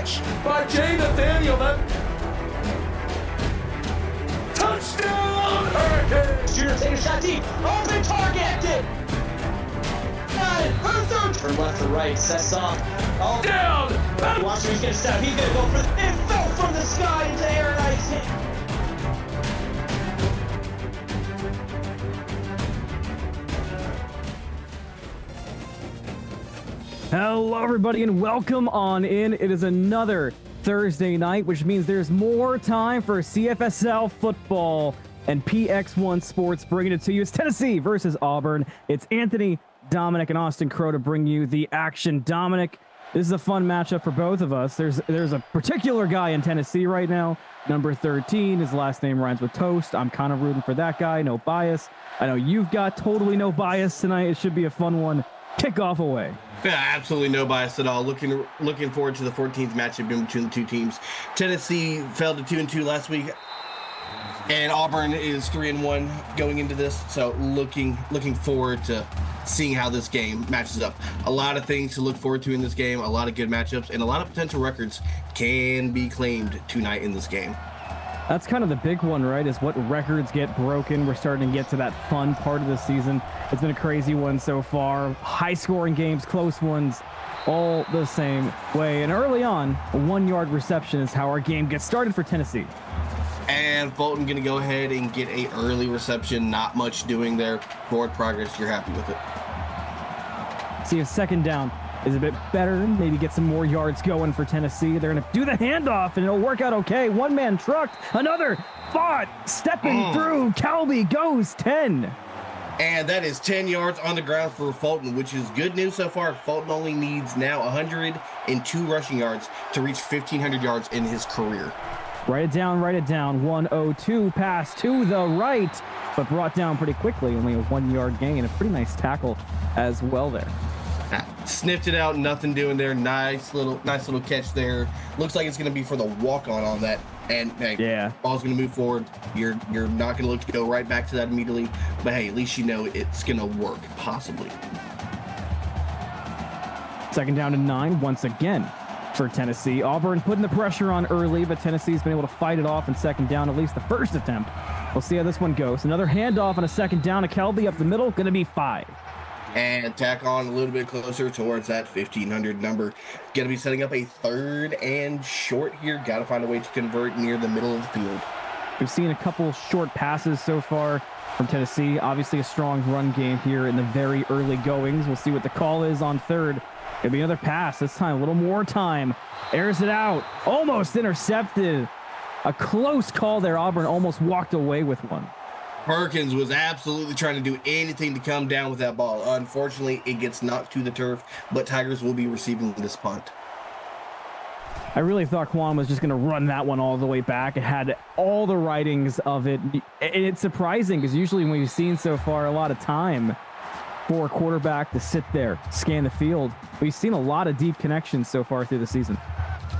catch by Jay Nathanielman. Touchdown, Hurricanes! Shooter take a shot deep. Open target. Got it. Herthur. From left to right. Sets off. Oh. Down. Watch him. He's going to step. He's going to go for it. It fell from the sky into air and ice hit. Hello, everybody, and welcome on in. It is another Thursday night, which means there's more time for CFSL football and PX1 Sports bringing it to you. It's Tennessee versus Auburn. It's Anthony, Dominic, and Austin Crow to bring you the action. Dominic, this is a fun matchup for both of us. There's a particular guy in Tennessee right now, number 13. His last name rhymes with toast. I'm kind of rooting for that guy. No bias. I know you've got totally no bias tonight. It should be a fun one. Kickoff away. Yeah, absolutely no bias at all. Looking forward to the 14th matchup between the two teams. Tennessee fell to 2-2 last week, and Auburn is 3-1 going into this. So looking forward to seeing how this game matches up. A lot of things to look forward to in this game. A lot of good matchups, and a lot of potential records can be claimed tonight in this game. That's kind of the big one, right? Is what records get broken. We're starting to get to that fun part of the season. It's been a crazy one so far. High-scoring games, close ones, all the same way. And early on, a 1-yard reception is how our game gets started for Tennessee. And Fulton going to go ahead and get an early reception. Not much doing there. Forward progress. You're happy with it. See if second down is a bit better, maybe get some more yards going for Tennessee. They're going to do the handoff, and it'll work out okay. One man trucked, another fought, stepping through. Calby goes 10. And that is 10 yards on the ground for Fulton, which is good news so far. Fulton only needs now 102 rushing yards to reach 1,500 yards in his career. Write it down, 102 pass to the right, but brought down pretty quickly. Only a 1-yard gain, a pretty nice tackle as well there. Sniffed it out, nothing doing there. Nice little catch there. Looks like it's going to be for the walk-on on that. And hey, yeah, ball's going to move forward. You're not going to look to go right back to that immediately. But hey, at least you know it's going to work, possibly. Second down to 9 once again for Tennessee. Auburn putting the pressure on early, but Tennessee's been able to fight it off in second down, at least the first attempt. We'll see how this one goes. Another handoff on a second down to Kelby up the middle, going to be 5. And tack on a little bit closer towards that 1,500 number. Going to be setting up a 3rd and short here. Got to find a way to convert near the middle of the field. We've seen a couple short passes so far from Tennessee. Obviously a strong run game here in the very early goings. We'll see what the call is on 3rd. It'll be another pass. This time, a little more time. Airs it out. Almost intercepted. A close call there. Auburn almost walked away with one. Perkins was absolutely trying to do anything to come down with that ball. Unfortunately, it gets knocked to the turf, but Tigers will be receiving this punt. I really thought Quan was just going to run that one all the way back. It had all the writings of it. And it's surprising because usually when we've seen so far a lot of time for a quarterback to sit there, scan the field. We've seen a lot of deep connections so far through the season.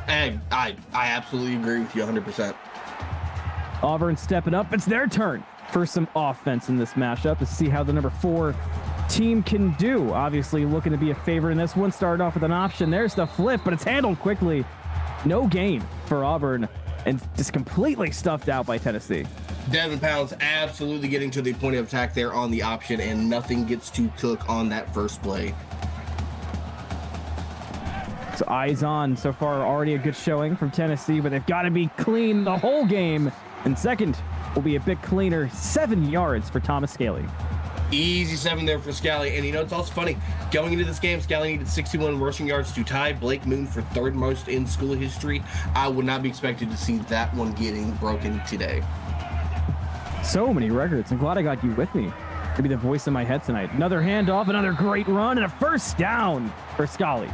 And I absolutely agree with you 100%. Auburn stepping up. It's their turn for some offense in this matchup to see how the number 4 team can do. Obviously looking to be a favorite in this one. Started off with an option. There's the flip, but it's handled quickly. No gain for Auburn and just completely stuffed out by Tennessee. Devin Pounds absolutely getting to the point of attack there on the option, and nothing gets to cook on that first play. So eyes on so far. Already a good showing from Tennessee, but they've got to be clean the whole game. And second will be a bit cleaner. 7 yards for Thomas Scaley. Easy 7 there for Scally. And you know, it's also funny. Going into this game, Scally needed 61 rushing yards to tie Blake Moon for 3rd most in school history. I would not be expected to see that one getting broken today. So many records. I'm glad I got you with me to be the voice in my head tonight. Another handoff, another great run, and a first down for Scally.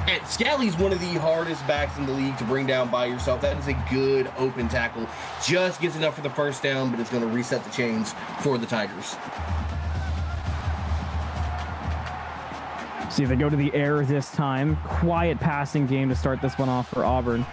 And Scally's one of the hardest backs in the league to bring down by yourself. That is a good open tackle. Just gets enough for the first down, but it's going to reset the chains for the Tigers. See if they go to the air this time. Quiet passing game to start this one off for Auburn.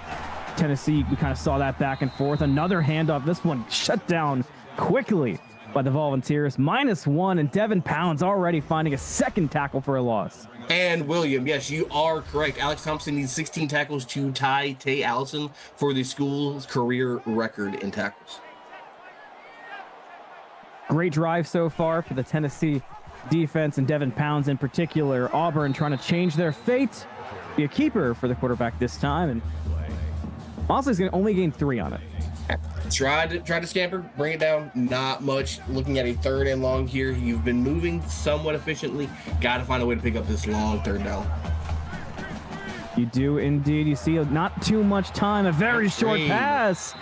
Tennessee, we kind of saw that back and forth. Another handoff. This one shut down quickly by the Volunteers. -1, and Devin Pounds already finding a second tackle for a loss. And William, yes, you are correct. Alex Thompson needs 16 tackles to tie Tay Allison for the school's career record in tackles. Great drive so far for the Tennessee defense and Devin Pounds in particular. Auburn trying to change their fate, be a keeper for the quarterback this time, and honestly is going to only gain 3 on it. Try to scamper, bring it down. Not much. Looking at a 3rd and long here. You've been moving somewhat efficiently. Got to find a way to pick up this long 3rd down. You do indeed. You see not too much time. A very short pass.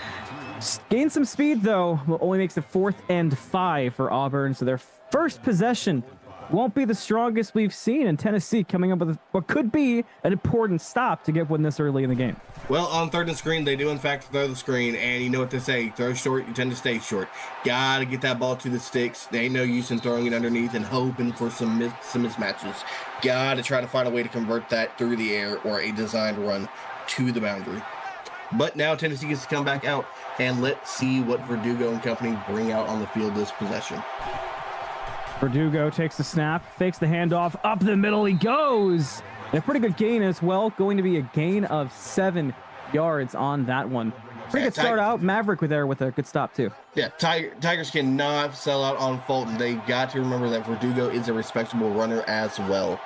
Gain some speed though. Only makes it 4th and 5 for Auburn. So their first possession won't be the strongest we've seen, in Tennessee coming up with what could be an important stop to get one this early in the game. Well, on 3rd and screen, they do in fact throw the screen, and you know what they say, throw short, you tend to stay short. Gotta get that ball to the sticks. They ain't no use in throwing it underneath and hoping for some mismatches. Gotta try to find a way to convert that through the air or a designed run to the boundary. But now Tennessee gets to come back out, and let's see what Verdugo and company bring out on the field this possession. Verdugo takes the snap, fakes the handoff, up the middle he goes. And a pretty good gain as well, going to be a gain of 7 yards on that one. Pretty good start out. Maverick with a good stop too. Yeah, Tigers cannot sell out on Fulton. They got to remember that Verdugo is a respectable runner as well.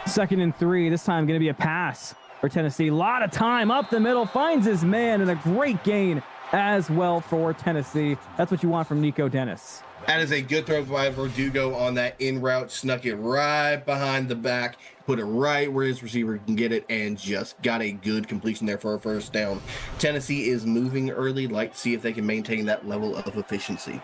2nd and 3, this time going to be a pass for Tennessee. A lot of time up the middle, finds his man, and a great gain as well for Tennessee. That's what you want from Nico Dennis. That is a good throw by Verdugo on that in route. Snuck it right behind the back, put it right where his receiver can get it, and just got a good completion there for a 1st down. Tennessee is moving early. Like to see if they can maintain that level of efficiency.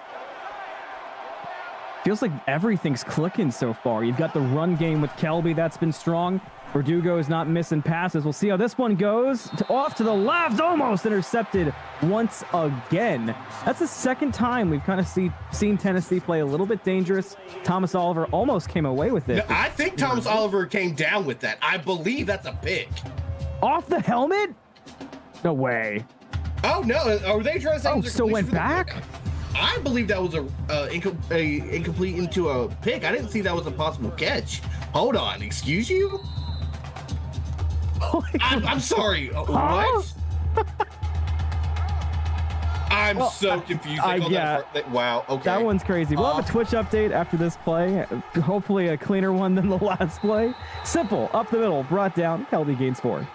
Feels like everything's clicking so far. You've got the run game with Kelby. That's been strong. Verdugo is not missing passes. We'll see how this one goes. Off to the left, almost intercepted once again. That's the 2nd time we've kind of seen Tennessee play a little bit dangerous. Thomas Oliver almost came away with it. No, I think Thomas Oliver came down with that. I believe that's a pick. Off the helmet? No way. Oh, no. Are they trying to say? Oh, so went back? I believe that was a incomplete into a pick. I didn't see that was a possible catch. Hold on. Excuse you? I'm sorry. What? I'm so confused. Wow. Okay. That one's crazy. We'll have a Twitch update after this play. Hopefully a cleaner one than the last play. Simple. Up the middle. Brought down. Kelby gains 4.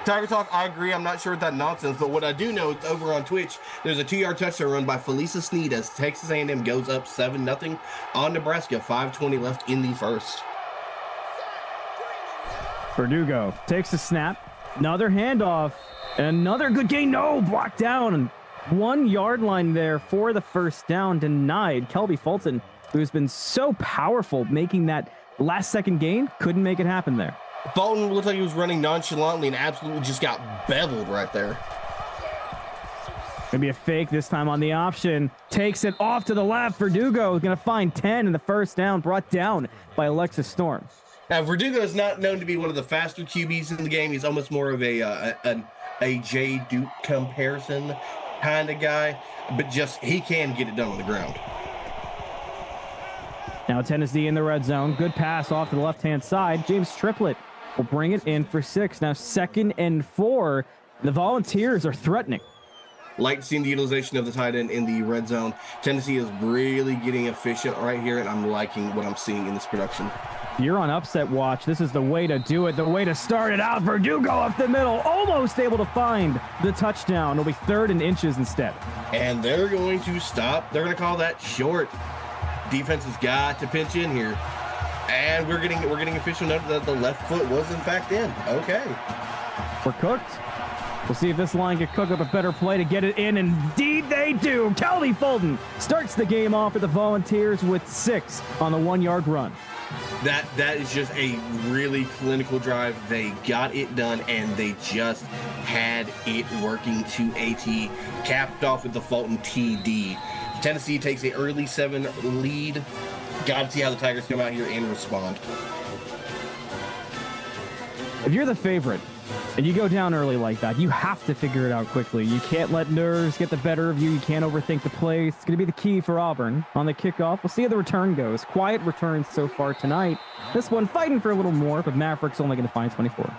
Tiger Talk, I agree. I'm not sure with that nonsense, but what I do know is over on Twitch, there's a 2-yard touchdown run by Felisa Sneed as Texas A&M goes up 7-0 on Nebraska. 5:20 left in the 1st. Verdugo takes the snap, another handoff, and another good gain. No, blocked down. 1 yard line there for the 1st down, denied. Kelby Fulton, who's been so powerful making that last-second gain, couldn't make it happen there. Fulton looked like he was running nonchalantly and absolutely just got beveled right there. Maybe a fake this time on the option. Takes it off to the left. Verdugo is going to find 10 in the 1st down, brought down by Alexis Storm. Now, Verdugo is not known to be one of the faster QBs in the game. He's almost more of a Jay Duke comparison kind of guy, but just he can get it done on the ground. Now Tennessee in the red zone. Good pass off to the left-hand side. James Triplett will bring it in for 6. Now 2nd and 4. The Volunteers are threatening. Like seeing the utilization of the tight end in the red zone. Tennessee is really getting efficient right here, and I'm liking what I'm seeing in this production. You're on upset watch. This is the way to do it, the way to start it out. Verdugo up the middle, almost able to find the touchdown. It'll be 3rd and inches instead. And they're going to stop. They're going to call that short. Defense has got to pinch in here. And we're getting official note that the left foot was in fact in. Okay. We're cooked. We'll see if this line can cook up a better play to get it in. Indeed they do. Kelby Fulton starts the game off with the Volunteers with 6 on the 1 yard run. That is just a really clinical drive. They got it done, and they just had it working to a T. Capped off with the Fulton TD. Tennessee takes an early 7 lead. Got to see how the Tigers come out here and respond. If you're the favorite And you go down early like that, you have to figure it out quickly. You can't let nerves get the better of you. You can't overthink the play. It's going to be the key for Auburn on the kickoff. We'll see how the return goes. Quiet returns so far tonight. This one fighting for a little more, but Maverick's only going to find 24.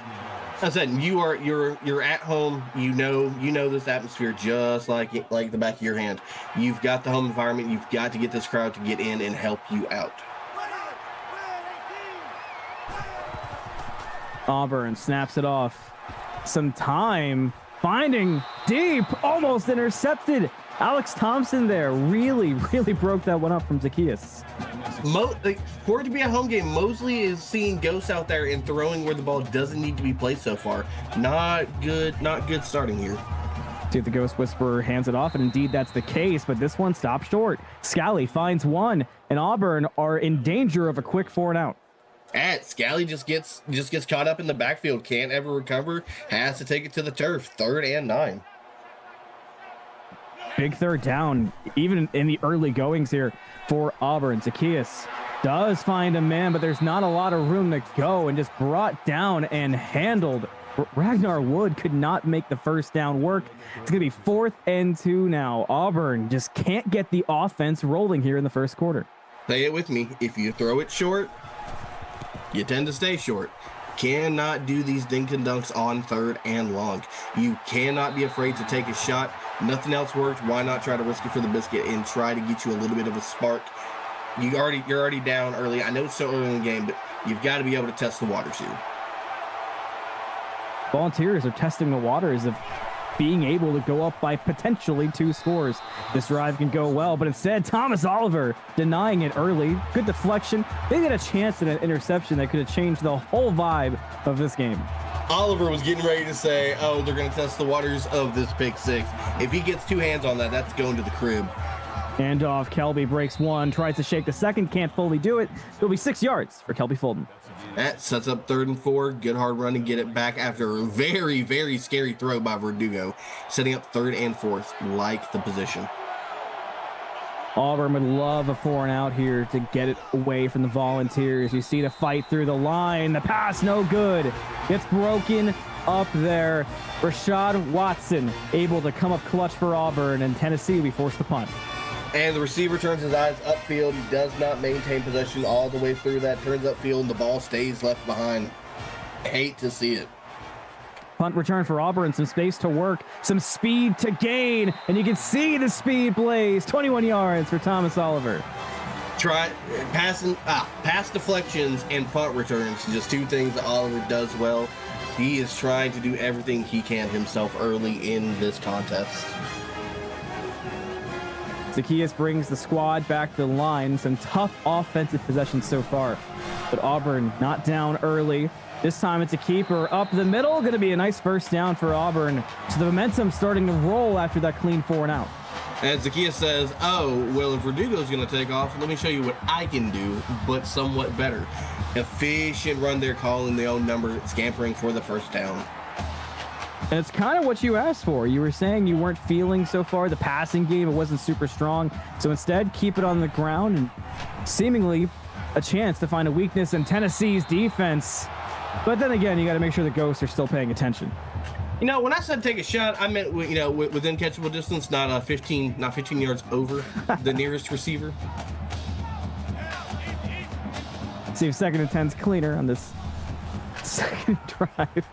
I said you're at home. You know this atmosphere just like the back of your hand. You've got the home environment. You've got to get this crowd to get in and help you out. Auburn snaps it off. Some time finding deep, almost intercepted. Alex Thompson there really broke that one up from Zacchaeus. For it to be a home game, Mosley is seeing ghosts out there and throwing where the ball doesn't need to be placed so far. Not good starting here. See if the Ghost Whisperer hands it off, and indeed that's the case, but this one stopped short. Scally finds one, and Auburn are in danger of a quick 4 and out. Scally just gets caught up in the backfield, can't ever recover, has to take it to the turf. 3rd and 9. Big 3rd down, even in the early goings here for Auburn. Zacchaeus does find a man, but there's not a lot of room to go, and just brought down and handled. Ragnar Wood could not make the first down work. It's going to be 4th and 2 now. Auburn just can't get the offense rolling here in the first quarter. Say it with me. If you throw it short, you tend to stay short. Cannot do these dink and dunks on 3rd and long. You cannot be afraid to take a shot. Nothing else worked. Why not try to risk it for the biscuit and try to get you a little bit of a spark? You're already down early. I know it's so early in the game, but you've got to be able to test the waters here. Volunteers are testing the waters of being able to go up by potentially 2 scores. This drive can go well, but instead, Thomas Oliver denying it early. Good deflection. They had a chance at an interception that could have changed the whole vibe of this game. Oliver was getting ready to say, oh, they're going to test the waters of this pick 6. If he gets 2 hands on that, that's going to the crib. Handoff, Kelby breaks 1, tries to shake the second, can't fully do it. It'll be 6 yards for Kelby Fulton. That sets up 3rd and 4. Good hard run to get it back after a very, very scary throw by Verdugo. Setting up 3rd and 4th, like the position. Auburn would love a 4 and out here to get it away from the Volunteers. You see the fight through the line. The pass, no good. Gets broken up there. Rashad Watson able to come up clutch for Auburn, and Tennessee will be forced to punt. And the receiver turns his eyes upfield. He does not maintain possession all the way through that. Turns upfield, and the ball stays left behind. Hate to see it. Punt return for Auburn. Some space to work. Some speed to gain. And you can see the speed blaze. 21 yards for Thomas Oliver. Pass deflections and punt returns. Just 2 things that Oliver does well. He is trying to do everything he can himself early in this contest. Zacchaeus brings the squad back to the line. Some tough offensive possessions so far, but Auburn not down early. This time it's a keeper up the middle. Going to be a nice first down for Auburn. So the momentum starting to roll after that clean 4 and out. And Zacchaeus says, oh, well, if Verdugo's going to take off, let me show you what I can do, but somewhat better. Efficient run there, calling the own number, scampering for the first down. And it's kind of what you asked for. You were saying you weren't feeling so far the passing game. It wasn't super strong. So instead, keep it on the ground and seemingly a chance to find a weakness in Tennessee's defense. But then again, you got to make sure the Ghosts are still paying attention. You know, when I said take a shot, I meant, within catchable distance, not 15 yards over the nearest receiver. See if 2nd and 10's cleaner on this second drive.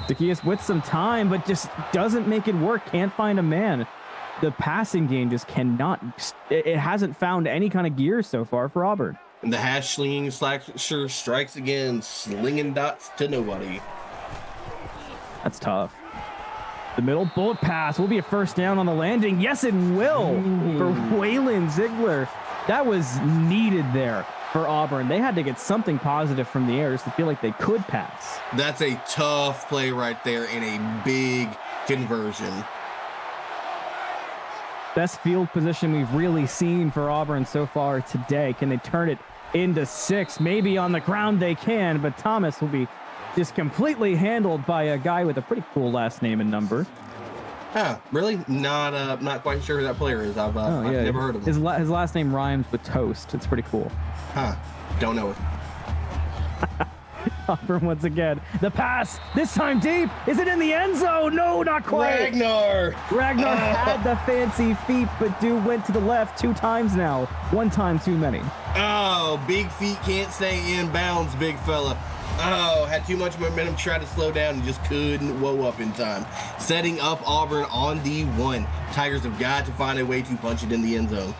Zacchaeus with some time, but just doesn't make it work. Can't find a man. The passing game just cannot. It hasn't found any kind of gear so far for Auburn. And the hash slinging slasher strikes again, slinging dots to nobody. That's tough. The middle bullet pass will be a first down on the landing. Yes, it will. For Waylon Ziegler. That was needed there for Auburn. They had to get something positive from the air just to feel like they could pass. That's a tough play right there and a big conversion. Best field position we've really seen for Auburn so far today. Can they turn it into 6? Maybe on the ground they can, but Thomas will be just completely handled by a guy with a pretty cool last name and number. Huh, really? Not quite sure who that player is. I've never heard of him. His last name rhymes with toast. It's pretty cool. Huh, don't know it. Auburn once again. The pass, this time deep. Is it in the end zone? No, not quite. Ragnar had the fancy feet, but dude went to the left 2 times now. 1 time too many. Oh, big feet can't stay in bounds, big fella. Oh, had too much momentum, tried to slow down and just couldn't whoa up in time. Setting up Auburn on the 1. Tigers have got to find a way to punch it in the end zone.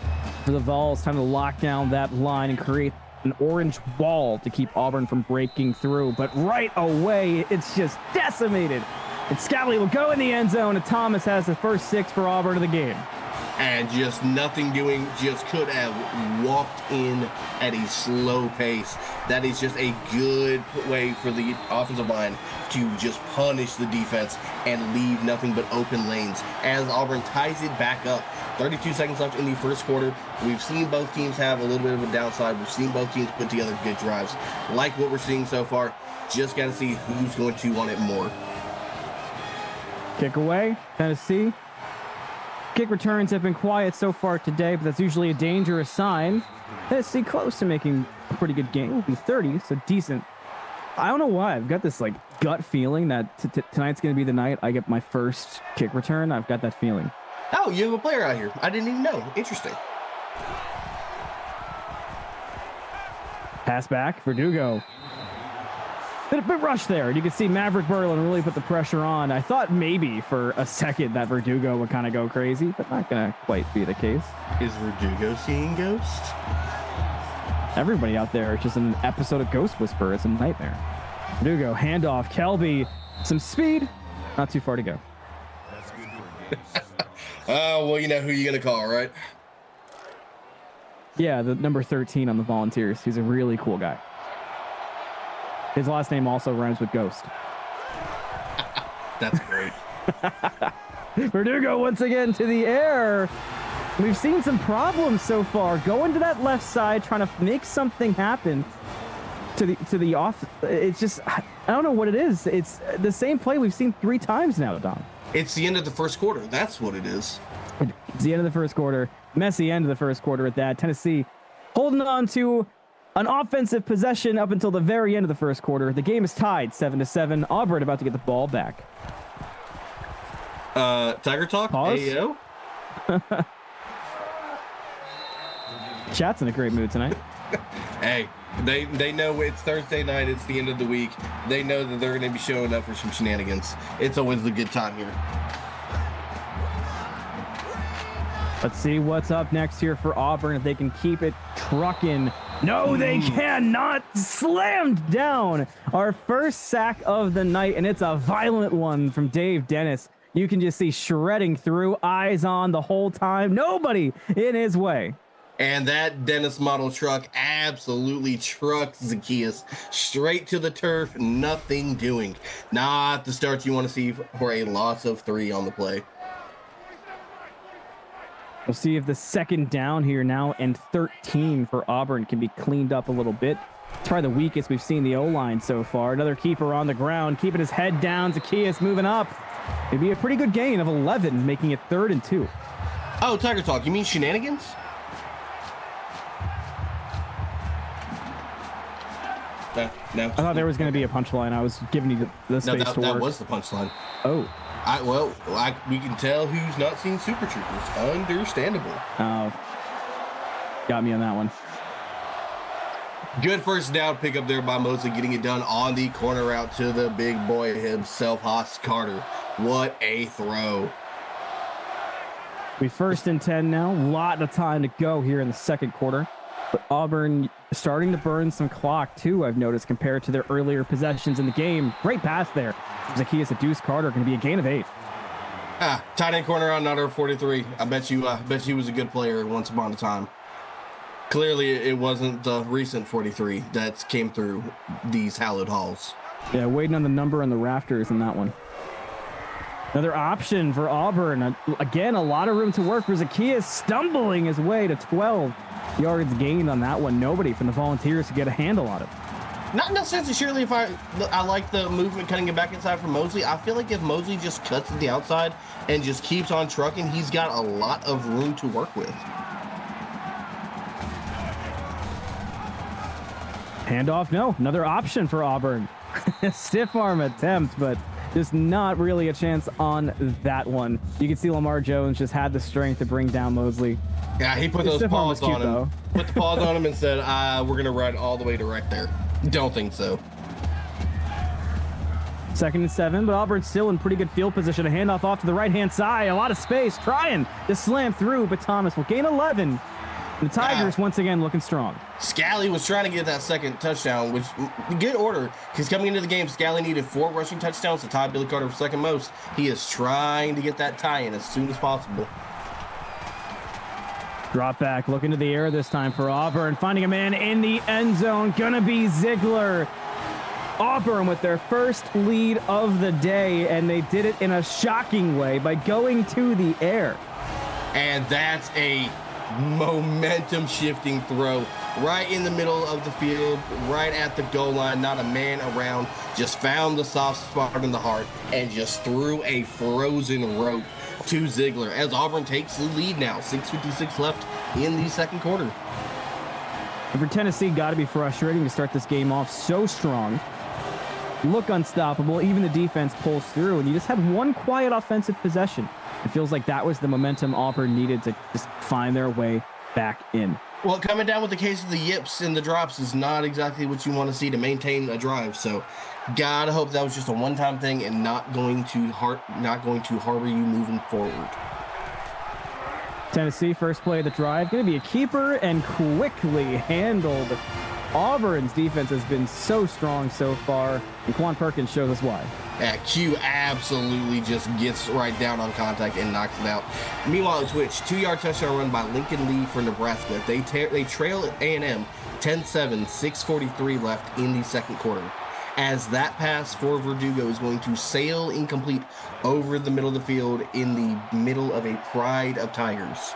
For the Vols, time to lock down that line and create an orange wall to keep Auburn from breaking through. But right away, it's just decimated. And Scally will go in the end zone, and Thomas has the first 6 for Auburn of the game. And just nothing doing, just could have walked in at a slow pace. That is just a good way for the offensive line to just punish the defense and leave nothing but open lanes. As Auburn ties it back up, 32 seconds left in the first quarter. We've seen both teams have a little bit of a downside. We've seen both teams put together good drives. Like what we're seeing so far, just got to see who's going to want it more. Kick away, Tennessee. Kick returns have been quiet so far today, but that's usually a dangerous sign. Tennessee close to making a pretty good game. It will be 30, so decent. I don't know why. I've got this like gut feeling that tonight's going to be the night I get my first kick return. I've got that feeling. Oh, you have a player out here. I didn't even know. Interesting. Pass back, Verdugo. Bit rush there. You can see Maverick Berlin really put the pressure on. I thought maybe for a second that Verdugo would kind of go crazy, but not going to quite be the case. Is Verdugo seeing ghosts? Everybody out there is just in an episode of Ghost Whisperer. It's a nightmare. Verdugo, handoff, Kelby, some speed, not too far to go. Well, you know who you're going to call, right? Yeah, the number 13 on the Volunteers. He's a really cool guy. His last name also rhymes with ghost. That's great. Verdugo once again to the air. We've seen some problems so far. Going to that left side, trying to make something happen to the off. It's just, I don't know what it is. It's the same play we've seen 3 times now, Dom. It's the end of the first quarter. That's what it is. It's the end of the first quarter. Messy end of the first quarter at that. Tennessee holding on to an offensive possession up until the very end of the first quarter. The game is tied 7-7. Auburn about to get the ball back. Tiger Talk? Pause. AO? Chat's in a great mood tonight. Hey, they know it's Thursday night. It's the end of the week. They know that they're going to be showing up for some shenanigans. It's always a good time here. Let's see what's up next here for Auburn, if they can keep it trucking. No, they cannot. Slammed down. Our first sack of the night, and it's a violent one from Dave Dennis. You can just see shredding through, eyes on the whole time. Nobody in his way. And that Dennis model truck absolutely trucks Zacchaeus straight to the turf. Nothing doing. Not the start you want to see for a loss of 3 on the play. We'll see if the second down here now and 13 for Auburn can be cleaned up a little bit. It's probably the weakest we've seen the O-line so far. Another keeper on the ground, keeping his head down. Zacchaeus moving up. It'd be a pretty good gain of 11, making it 3rd and 2. Oh, Tiger Talk, you mean shenanigans? No. I thought there was going to be a punchline. I was giving you the space to work. That was the punchline. Oh. We can tell who's not seen Super Troopers. Understandable. Oh. Got me on that one. Good first down pickup there by Mosley, getting it done on the corner route to the big boy himself, Haas Carter. What a throw. We 1st and 10 now. A lot of time to go here in the second quarter. But Auburn starting to burn some clock, too, I've noticed, compared to their earlier possessions in the game. Great pass there. Zacchaeus and Deuce Carter going to be a gain of 8. Tight end corner on number 43. I bet he was a good player once upon a time. Clearly, it wasn't the recent 43 that came through these hallowed halls. Yeah, waiting on the number on the rafters in that one. Another option for Auburn. Again, a lot of room to work for Zacchaeus, stumbling his way to 12 yards gained on that one. Nobody from the Volunteers to get a handle on it. Not necessarily if I like the movement cutting it back inside for Mosley. I feel like if Mosley just cuts to the outside and just keeps on trucking, he's got a lot of room to work with. Handoff, no. Another option for Auburn. Stiff arm attempt, but just not really a chance on that one. You can see Lamar Jones just had the strength to bring down Mosley. Yeah, he put those paws on him. Put the paws on him and said, we're going to run all the way to right there. Don't think so. 2nd and 7, but Auburn's still in pretty good field position. A handoff off to the right-hand side. A lot of space, trying to slam through, but Thomas will gain 11. The Tigers, once again, looking strong. Scally was trying to get that second touchdown, which good order, because coming into the game, Scally needed 4 rushing touchdowns to tie Billy Carter for second most. He is trying to get that tie in as soon as possible. Drop back, look into the air this time for Auburn, finding a man in the end zone, gonna be Ziegler. Auburn with their first lead of the day, and they did it in a shocking way by going to the air. And that's a momentum shifting throw right in the middle of the field, right at the goal line, not a man around, just found the soft spot in the heart and just threw a frozen rope to Ziegler as Auburn takes the lead now. 6:56 left in the second quarter. And for Tennessee, got to be frustrating to start this game off so strong. Look unstoppable. Even the defense pulls through, and you just had one quiet offensive possession. It feels like that was the momentum Auburn needed to just find their way back in. Well, coming down with the case of the yips and the drops is not exactly what you want to see to maintain a drive. So, gotta hope that was just a one-time thing and not going to harbor you moving forward. Tennessee, first play of the drive, going to be a keeper and quickly handled. Auburn's defense has been so strong so far, and Quan Perkins shows us why. Yeah, Q absolutely just gets right down on contact and knocks it out. Meanwhile, at Twitch, 2-yard touchdown run by Lincoln Lee for Nebraska. They trail at A&M 10-7, 6:43 left in the second quarter. As that pass for Verdugo is going to sail incomplete over the middle of the field in the middle of a pride of Tigers.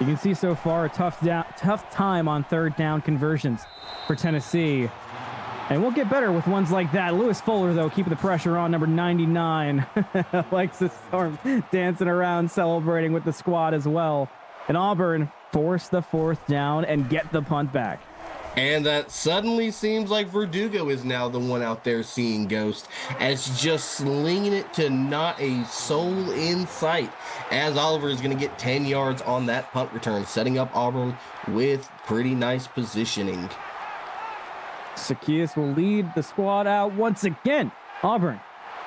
You can see so far a tough time on third down conversions for Tennessee. And we'll get better with ones like that. Lewis Fuller, though, keeping the pressure on, number 99. Likes to start dancing around, celebrating with the squad as well. And Auburn force the 4th down and get the punt back. And that suddenly seems like Verdugo is now the one out there seeing ghost, as just slinging it to not a soul in sight, as Oliver is going to get 10 yards on that punt return, setting up Auburn with pretty nice positioning. Zacchaeus will lead the squad out once again. Auburn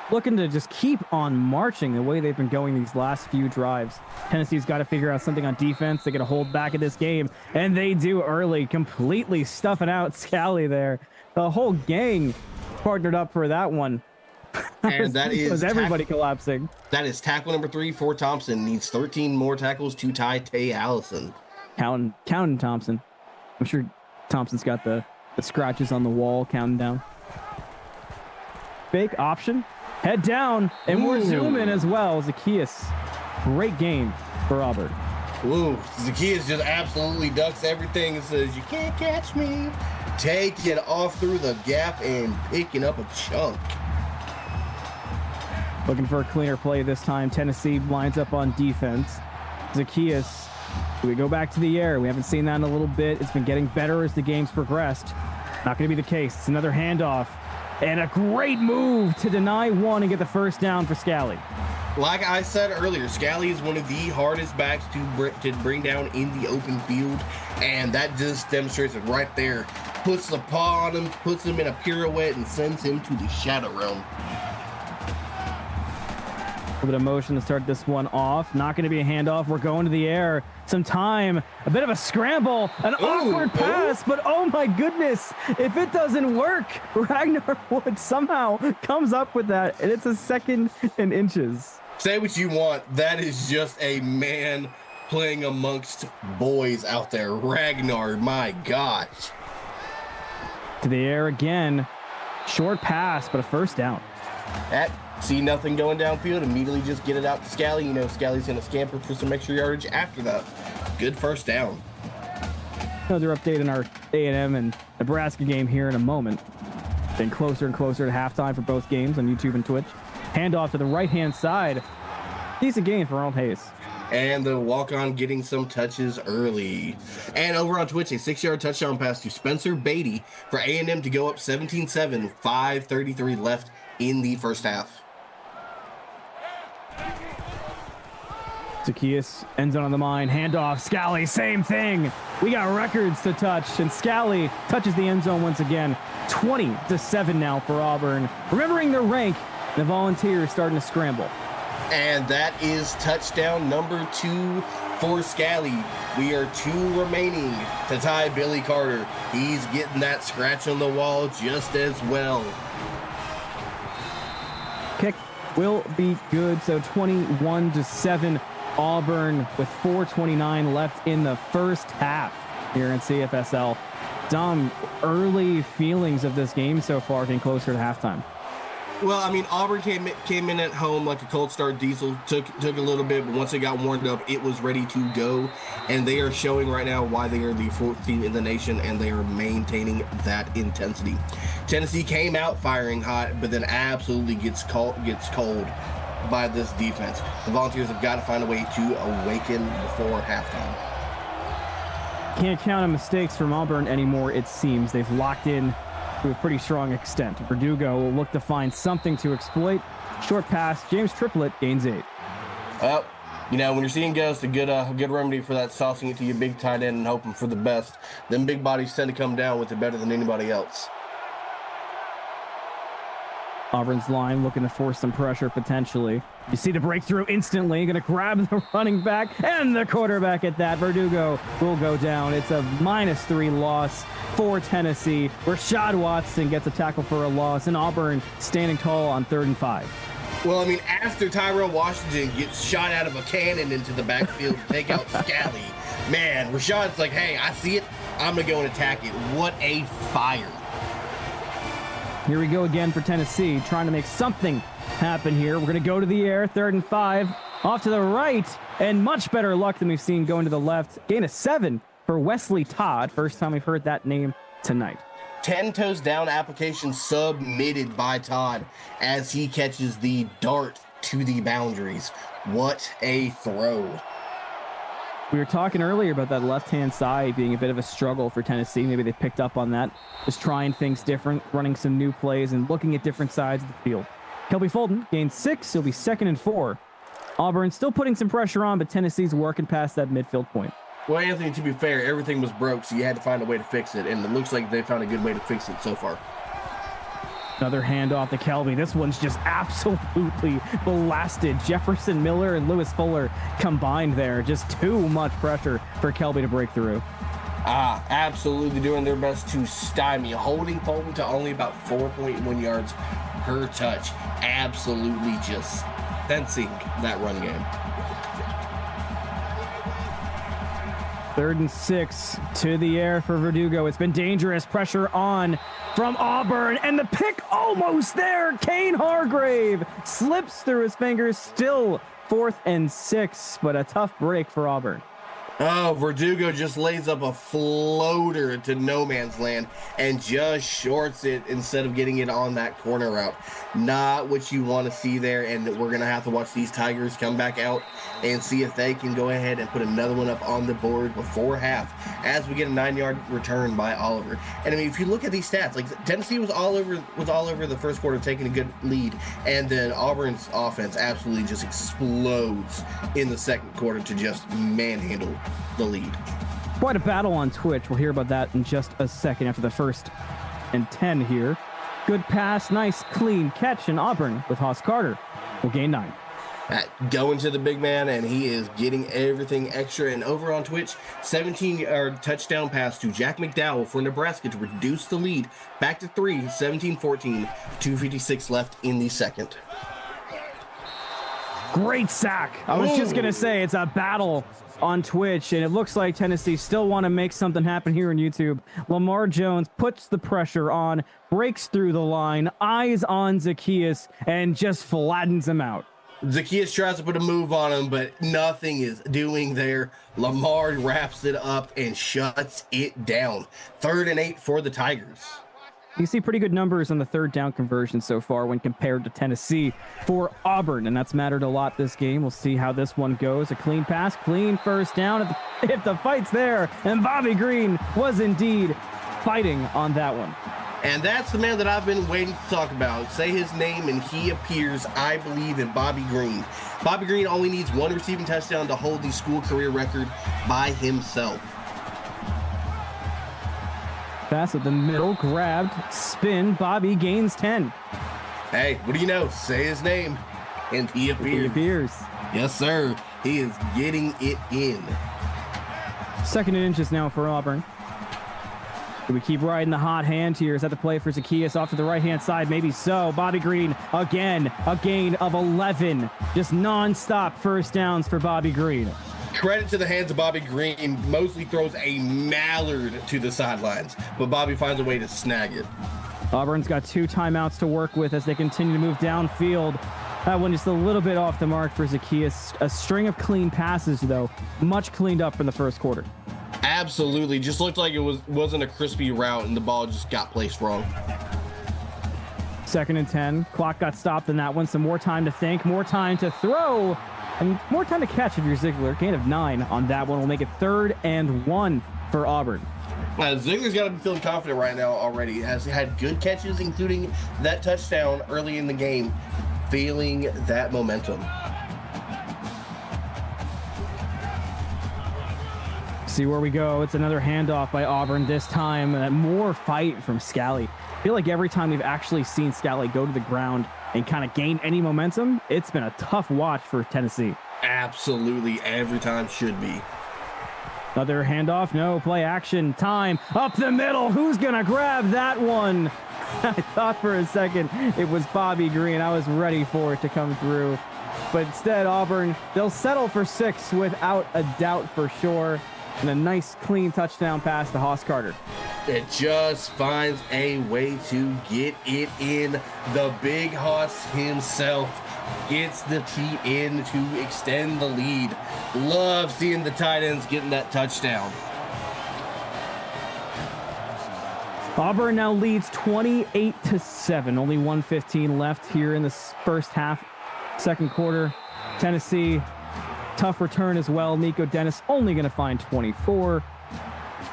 looking to just keep on marching the way they've been going these last few drives. Tennessee's got to figure out something on defense. They got to hold back in this game, and they do early, completely stuffing out Scally there. The whole gang partnered up for that one. And that is everybody collapsing. That is tackle number 3 for Thompson. Needs 13 more tackles to tie Tay Allison. Counting Thompson. I'm sure Thompson's got the scratches on the wall counting down. Fake option. Head down, and we're zooming as well. Zacchaeus, great game for Auburn. Ooh, Zacchaeus just absolutely ducks everything and says, "You can't catch me." Taking off through the gap and picking up a chunk. Looking for a cleaner play this time. Tennessee lines up on defense. Zacchaeus, we go back to the air. We haven't seen that in a little bit. It's been getting better as the game's progressed. Not going to be the case. It's another handoff. And a great move to deny one and get the first down for Scally. Like I said earlier, Scally is one of the hardest backs to bring down in the open field, and that just demonstrates it right there. Puts the paw on him, puts him in a pirouette, and sends him to the shadow realm. A bit of motion to start this one off. Not going to be a handoff. We're going to the air. Some time. A bit of a scramble. An awkward pass, but oh my goodness. If it doesn't work, Ragnar Wood somehow comes up with that, and it's a 2nd and inches. Say what you want. That is just a man playing amongst boys out there. Ragnar, my gosh. To the air again. Short pass, but a first down. See nothing going downfield, immediately just get it out to Scally. You know Scally's going to scamper for some extra yardage after that. Good first down. Another update in our A&M and Nebraska game here in a moment. Getting closer and closer to halftime for both games on YouTube and Twitch. Handoff to the right-hand side. Decent game for Arnold Hayes. And the walk-on getting some touches early. And over on Twitch, a 6-yard touchdown pass to Spencer Beatty for A&M to go up 17-7, 5:33 left in the first half. Zacchaeus, end zone on the mine, handoff, Scally, same thing. We got records to touch, and Scally touches the end zone once again. 20-7 now for Auburn. Remembering their rank, the Volunteers starting to scramble. And that is touchdown number 2 for Scally. We are 2 remaining to tie Billy Carter. He's getting that scratch on the wall just as well. Kick will be good, so 21-7 Auburn with 4:29 left in the first half here in CFSL. Dom, early feelings of this game so far getting closer to halftime. Well, I mean, Auburn came in at home like a cold start diesel, took a little bit, but once it got warmed up, it was ready to go. And they are showing right now why they are the 4th team in the nation, and they are maintaining that intensity. Tennessee came out firing hot, but then absolutely gets cold by this defense. The Volunteers have got to find a way to awaken before halftime. Can't count on mistakes from Auburn anymore, it seems. They've locked in to a pretty strong extent. Verdugo will look to find something to exploit. Short pass, James Triplett gains 8. Well, you know, when you're seeing ghosts, a good remedy for that, tossing it to your big tight end and hoping for the best. Them big bodies tend to come down with it better than anybody else. Auburn's line looking to force some pressure potentially. You see the breakthrough instantly. Going to grab the running back and the quarterback at that. Verdugo will go down. It's a -3 loss for Tennessee. Rashad Watson gets a tackle for a loss, and Auburn standing tall on 3rd and 5. Well, I mean, after Tyrell Washington gets shot out of a cannon into the backfield to take out Scally, man, Rashad's like, hey, I see it. I'm going to go and attack it. What a fire. Here we go again for Tennessee, trying to make something happen here. We're going to go to the air, 3rd and 5, off to the right, and much better luck than we've seen going to the left. Gain of 7 for Wesley Todd. First time we've heard that name tonight. 10 toes down application submitted by Todd as he catches the dart to the boundaries. What a throw. We were talking earlier about that left-hand side being a bit of a struggle for Tennessee. Maybe they picked up on that. Just trying things different, running some new plays, and looking at different sides of the field. Kelby Fulton gains 6. He'll be 2nd and 4. Auburn still putting some pressure on, but Tennessee's working past that midfield point. Well, Anthony, to be fair, everything was broke, so you had to find a way to fix it, and it looks like they found a good way to fix it so far. Another handoff to Kelby. This one's just absolutely blasted. Jefferson Miller and Lewis Fuller combined there. Just too much pressure for Kelby to break through. Absolutely doing their best to stymie, holding Fulton to only about 4.1 yards per touch. Absolutely just fencing that run game. 3rd and 6 to the air for Verdugo. It's been dangerous. Pressure on from Auburn, and the pick almost there. Kane Hargrave slips through his fingers. Still 4th and 6, but a tough break for Auburn. Oh, Verdugo just lays up a floater to no man's land and just shorts it instead of getting it on that corner route. Not what you want to see there, and we're going to have to watch these Tigers come back out and see if they can go ahead and put another one up on the board before half as we get a 9-yard return by Oliver. And I mean, if you look at these stats, like Tennessee was all over the first quarter, taking a good lead, and then Auburn's offense absolutely just explodes in the second quarter to just manhandle the lead. Quite a battle on Twitch. We'll hear about that in just a second after the 1st and 10 here. Good pass, nice clean catch, and Auburn with Haas Carter will gain 9. Going to the big man, and he is getting everything extra. And over on Twitch, 17-yard touchdown pass to Jack McDowell for Nebraska to reduce the lead back to 3, 17-14, 2:56 left in the second. Great sack. I was just going to say it's a battle on Twitch, and it looks like Tennessee still want to make something happen here on YouTube. Lamar Jones puts the pressure on, breaks through the line, eyes on Zacchaeus, and just flattens him out. Zacchaeus tries to put a move on him, but nothing is doing there. Lamar wraps it up and shuts it down. 3rd and 8 for the Tigers. You see pretty good numbers on the third down conversion so far when compared to Tennessee for Auburn, and that's mattered a lot this game. We'll see how this one goes. A clean pass, clean first down if the fight's there, and Bobby Green was indeed fighting on that one. And that's the man that I've been waiting to talk about. Say his name and he appears. I believe in Bobby Green. Bobby Green only needs one receiving touchdown to hold the school career record by himself. Pass at the middle, grabbed, spin, Bobby gains 10. Hey, what do you know? Say his name, and he appears. Yes, sir. He is getting it in. 2nd and inches now for Auburn. Do we keep riding the hot hand here? Is that the play for Zacchaeus off to the right-hand side? Maybe so. Bobby Green, again, a gain of 11. Just non-stop first downs for Bobby Green. Credit to the hands of Bobby Green. Mosley throws a mallard to the sidelines, but Bobby finds a way to snag it. Auburn's got 2 timeouts to work with as they continue to move downfield. That one just a little bit off the mark for Zacchaeus. A string of clean passes, though, much cleaned up from the first quarter. Absolutely. Just looked like it wasn't a crispy route, and the ball just got placed wrong. 2nd and 10. Clock got stopped in that one. Some more time to think, more time to throw, and more time to catch if you're Ziegler. Gain of 9 on that one will make it 3rd and 1 for Auburn. Ziegler's got to be feeling confident right now already. Has had good catches, including that touchdown early in the game, feeling that momentum. See where we go. It's another handoff by Auburn this time. More fight from Scally. I feel like every time we've actually seen Scally go to the ground and kind of gain any momentum, it's been a tough watch for Tennessee. Absolutely. Every time should be. Another handoff. No, play action time. Up the middle. Who's going to grab that one? I thought for a second it was Bobby Green. I was ready for it to come through. But instead, Auburn, they'll settle for 6 without a doubt for sure. And a nice, clean touchdown pass to Hoss Carter. It just finds a way to get it in. The big Hoss himself gets the tee in to extend the lead. Love seeing the tight ends getting that touchdown. Auburn now leads 28-7. Only 1:15 left here in the first half, second quarter. Tennessee, tough return as well. Nico Dennis only going to find 24.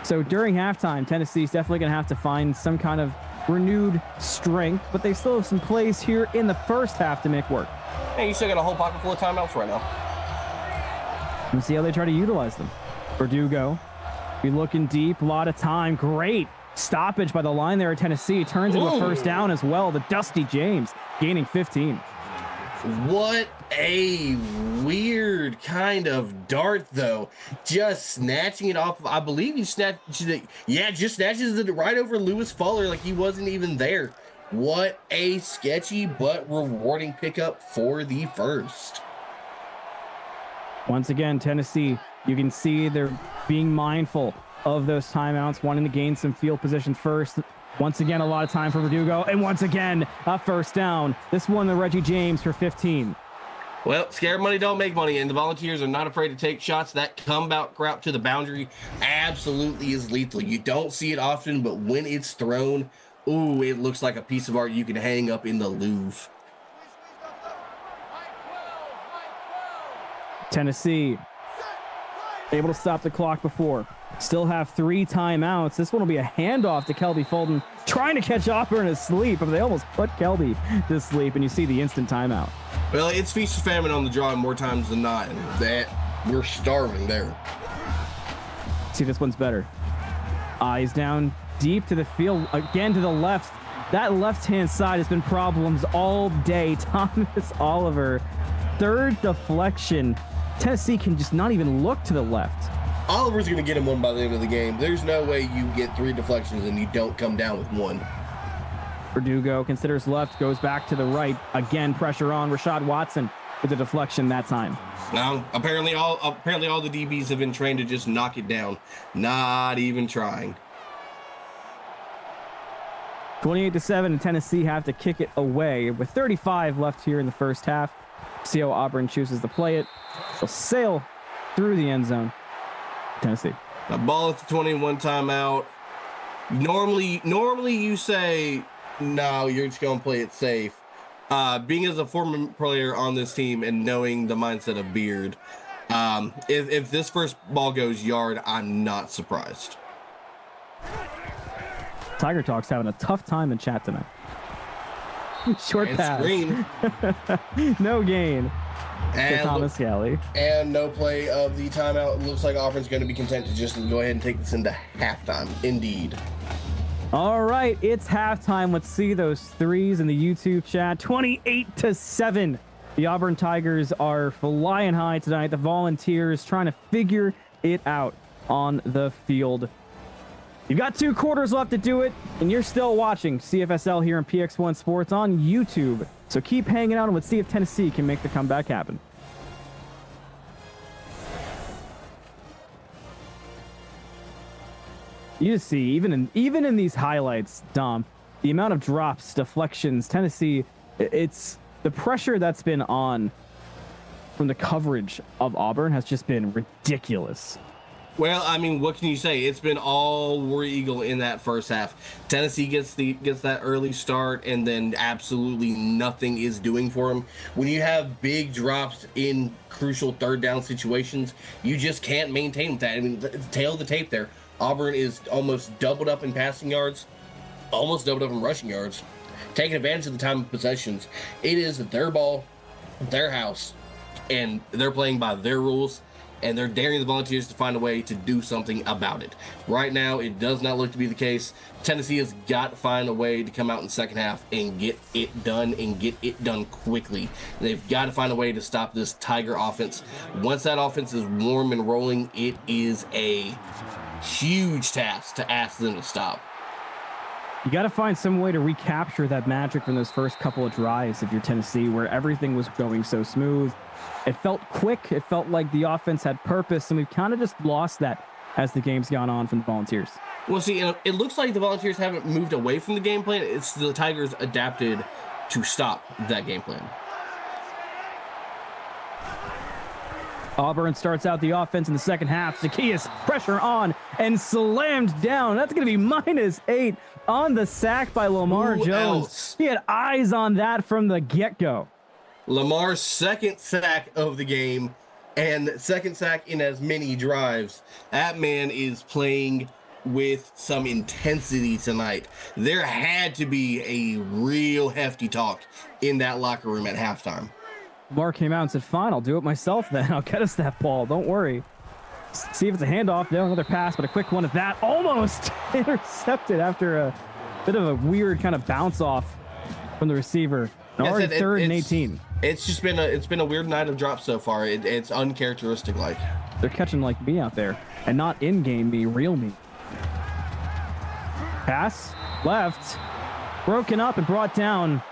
So during halftime, Tennessee's definitely going to have to find some kind of renewed strength, but they still have some plays here in the first half to make work. Hey, you still got a whole pocket full of timeouts right now. Let's see how they try to utilize them. Verdugo, be looking deep, a lot of time. Great stoppage by the line there at Tennessee. Turns into a first down as well. The Dusty James gaining 15. What a weird kind of dart, though. Just snatching it off. I believe he snatched it. Yeah, just snatches it right over Lewis Fuller like he wasn't even there. What a sketchy but rewarding pickup for the first. Once again, Tennessee, you can see they're being mindful of those timeouts, wanting to gain some field position first. Once again, a lot of time for Verdugo, and once again, a first down. This one, the Reggie James for 15. Well, scared money don't make money, and the Volunteers are not afraid to take shots. That comeback route to the boundary absolutely is lethal. You don't see it often, but when it's thrown, ooh, it looks like a piece of art you can hang up in the Louvre. Tennessee able to stop the clock before. Still have 3 timeouts. This one will be a handoff to Kelby Fulton, trying to catch Auburn asleep, but they almost put Kelby to sleep, and you see the instant timeout. Well, it's feast or famine on the draw more times than not, and that we're starving there. See, this one's better. Eyes down deep to the field, again to the left. That left-hand side has been problems all day. Thomas Oliver, third deflection. Tennessee can just not even look to the left. Oliver's going to get him one by the end of the game. There's no way you get 3 deflections and you don't come down with 1. Verdugo considers left, goes back to the right. Again, pressure on Rashad Watson with the deflection that time. Now, apparently all the DBs have been trained to just knock it down. Not even trying. 28-7, and Tennessee have to kick it away with 35 left here in the first half. See how Auburn chooses to play it. They'll sail through the end zone. Tennessee. A ball at the 21 timeout. Normally you say, no, you're just going to play it safe. Being as a former player on this team and knowing the mindset of Beard, if this first ball goes yard, I'm not surprised. Tiger Talk's having a tough time in chat tonight. Short And pass. screen. No gain. And Thomas Galley. And no play of the timeout. It looks like Auburn's going to be content to just go ahead and take this into halftime. Indeed. All right, it's halftime. Let's see those threes in the YouTube chat. 28-7. The Auburn Tigers are flying high tonight. The Volunteers trying to figure it out on the field. You've got 2 quarters left to do it, and you're still watching CFSL here on PX1 Sports on YouTube. So keep hanging out, and let's see if Tennessee can make the comeback happen. You just see, even in these highlights, Dom, the amount of drops, deflections, Tennessee, it's the pressure that's been on from the coverage of Auburn has just been ridiculous. Well, I mean, what can you say? It's been all War Eagle in that first half. Tennessee gets that early start, and then absolutely nothing is doing for them. When you have big drops in crucial third down situations, you just can't maintain that. I mean, the tail of the tape there. Auburn is almost doubled up in passing yards, almost doubled up in rushing yards, taking advantage of the time of possessions. It is their ball, their house, and they're playing by their rules. And they're daring the Volunteers to find a way to do something about it. Right now, it does not look to be the case. Tennessee has got to find a way to come out in the second half and get it done, and get it done quickly. They've got to find a way to stop this Tiger offense. Once that offense is warm and rolling, it is a huge task to ask them to stop. You got to find some way to recapture that magic from those first couple of drives if you're Tennessee, where everything was going so smooth. It felt quick. It felt like the offense had purpose, and we've kind of just lost that as the game's gone on from the Volunteers. Well, see, it looks like the Volunteers haven't moved away from the game plan. It's the Tigers adapted to stop that game plan. Auburn starts out the offense in the second half. Zacchaeus, pressure on and slammed down. That's going to be -8 on the sack by Lamar Who Jones. else? He had eyes on that from the get-go. Lamar's second sack of the game, and second sack in as many drives. That man is playing with some intensity tonight. There had to be a real hefty talk in that locker room at halftime. Lamar came out and said, fine, I'll do it myself then. I'll get us that ball. Don't worry. See if it's a handoff. No, another pass, but a quick one at that. Almost intercepted after a bit of a weird kind of bounce off from the receiver. Already third and 18. It's been a weird night of drops so far. It's uncharacteristic like. They're catching like me out there, and not in-game me, real me. Pass left, broken up and brought down.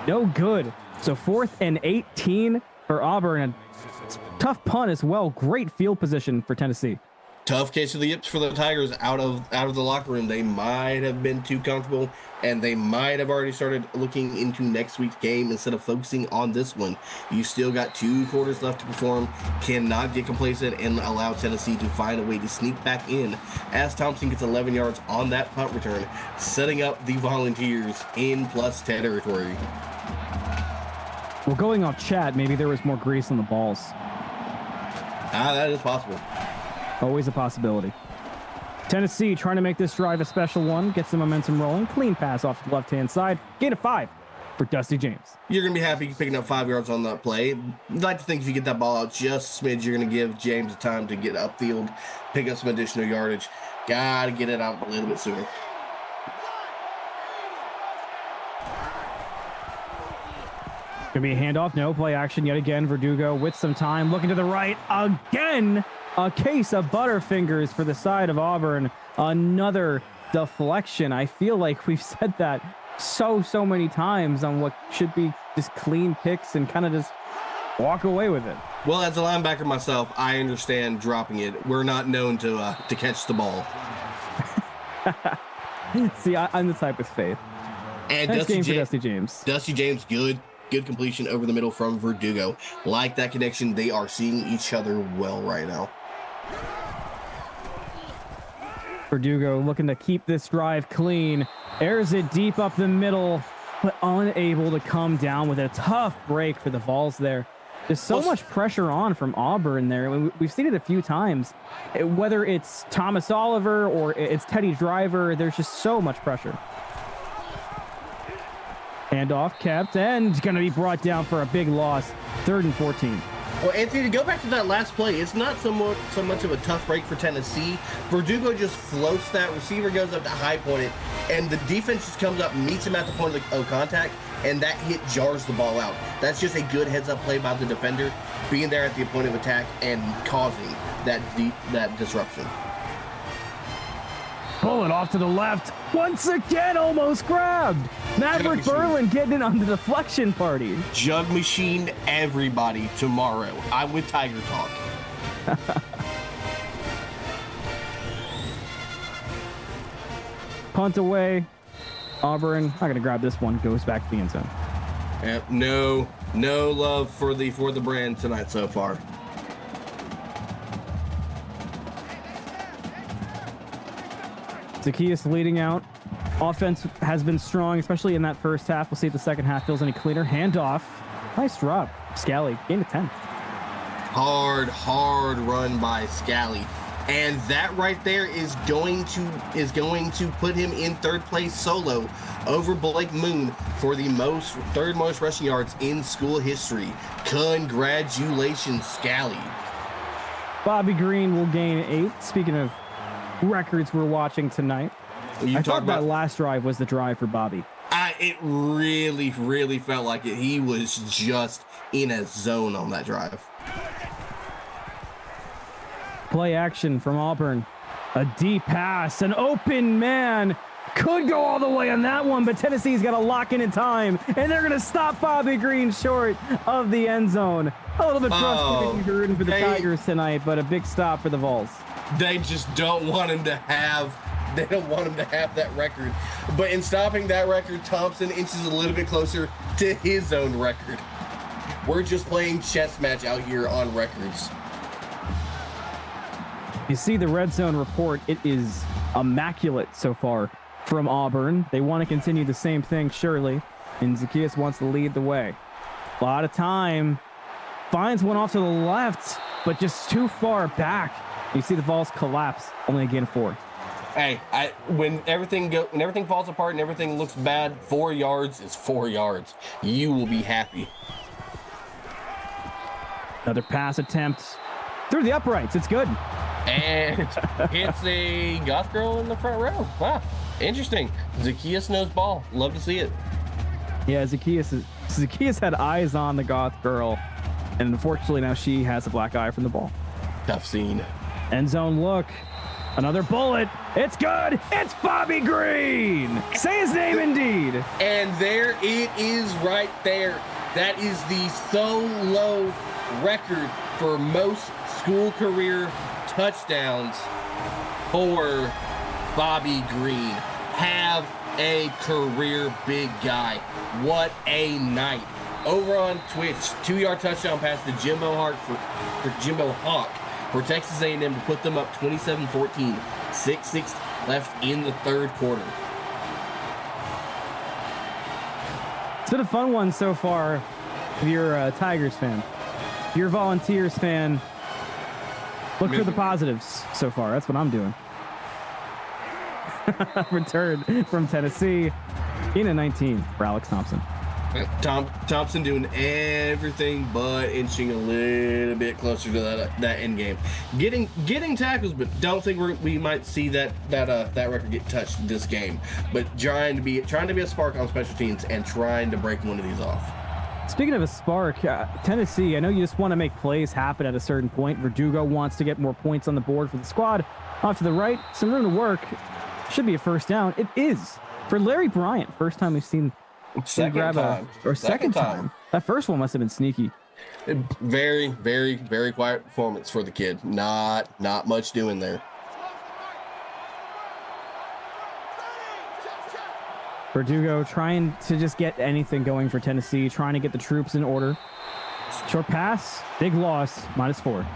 No good. So 4th and 18 for Auburn, and tough punt as well. Great field position for Tennessee. Tough case of the yips for the Tigers out of the locker room. They might have been too comfortable, and they might have already started looking into next week's game instead of focusing on this one. You still got 2 quarters left to perform. Cannot get complacent and allow Tennessee to find a way to sneak back in, as Thompson gets 11 yards on that punt return, setting up the Volunteers in plus territory. Well, going off chat, maybe there was more grease on the balls. That is possible. Always a possibility. Tennessee trying to make this drive a special one. Get some momentum rolling. Clean pass off the left-hand side. Gain of 5 for Dusty James. You're going to be happy picking up 5 yards on that play. I'd like to think if you get that ball out just a smidge, you're going to give James time to get upfield, pick up some additional yardage. Got to get it out a little bit sooner. Gonna be a handoff. No play action yet again. Verdugo with some time. Looking to the right again. A case of Butterfingers for the side of Auburn. Another deflection. I feel like we've said that so many times on what should be just clean picks and kind of just walk away with it. Well, as a linebacker myself, I understand dropping it. We're not known to catch the ball. See, I'm the type with faith. And Nice game for Dusty James. Dusty James, good completion over the middle from Verdugo. Like that connection, they are seeing each other well right now. Verdugo looking to keep this drive clean. Airs it deep up the middle, but unable to come down with a tough break for the Vols there. There's so much pressure on from Auburn there. We've seen it a few times. Whether it's Thomas Oliver or it's Teddy Driver, there's just so much pressure. Handoff kept and going to be brought down for a big loss. 3rd and 14. Well, Anthony, to go back to that last play, it's not so much of a tough break for Tennessee. Verdugo just floats that. Receiver goes up to high point it, and the defense just comes up, meets him at the point of contact, and that hit jars the ball out. That's just a good heads-up play by the defender, being there at the point of attack and causing that disruption. Pull it off to the left. Once again, almost grabbed. Maverick Berlin getting it on the deflection party. Jug machine everybody tomorrow. I'm with Tiger Talk. Punt away. Auburn, not going to grab this one. Goes back to the end zone. No love for the brand tonight so far. Zacchaeus leading out. Offense has been strong, especially in that first half. We'll see if the second half feels any cleaner. Handoff. Nice drop. Scally, gain of 10. Hard run by Scally. And that right there is going to put him in 3rd place solo over Blake Moon for the third most rushing yards in school history. Congratulations, Scally. Bobby Green will gain 8. Speaking of records we're watching tonight, I thought that last drive was the drive for Bobby. It really felt like it. He was just in a zone on that drive. Play action from Auburn. A deep pass, an open man. Could go all the way on that one, but Tennessee's got to lock in time, and they're going to stop Bobby Green short of the end zone. A little bit frustrating for the Tigers tonight, but a big stop for the Vols. They just don't want him to have that record. But in stopping that record, Thompson inches a little bit closer to his own record. We're just playing chess match out here on records. You see the red zone report. It is immaculate so far from Auburn. They want to continue the same thing, surely. And Zacchaeus wants to lead the way. A lot of time. Finds one off to the left, but just too far back. You see the Vols collapse, only again 4. Hey, when everything falls apart and everything looks bad, 4 yards is 4 yards. You will be happy. Another pass attempt through the uprights. It's good. And hits a goth girl in the front row. Wow, interesting. Zacchaeus knows ball. Love to see it. Yeah, Zacchaeus had eyes on the goth girl, and unfortunately now she has a black eye from the ball. Tough scene. End zone look. Another bullet. It's good. It's Bobby Green. Say his name indeed. And there it is right there. That is the solo record for most school career touchdowns for Bobby Green. Have a career, big guy. What a night. Over on Twitch, 2-yard touchdown pass to Jimbo Hawk for Texas A&M to put them up 27-14. 6:6 left in the 3rd quarter. It's been a fun one so far if you're a Tigers fan. If you're a Volunteers fan, look for the positives so far. That's what I'm doing. Return from Tennessee in a 19 for Alex Thompson. Thompson doing everything but inching a little bit closer to that end game, getting tackles, but don't think we might see that record get touched this game. But trying to be a spark on special teams and trying to break one of these off. Speaking of a spark, Tennessee, I know you just want to make plays happen at a certain point. Verdugo wants to get more points on the board for the squad. Off to the right, some room to work. Should be a first down. It is for Larry Bryant. First time we've seen. Second time. That first one must have been sneaky. Very, very, very quiet performance for the kid. Not much doing there. Verdugo trying to just get anything going for Tennessee, trying to get the troops in order. Short pass, big loss, -4.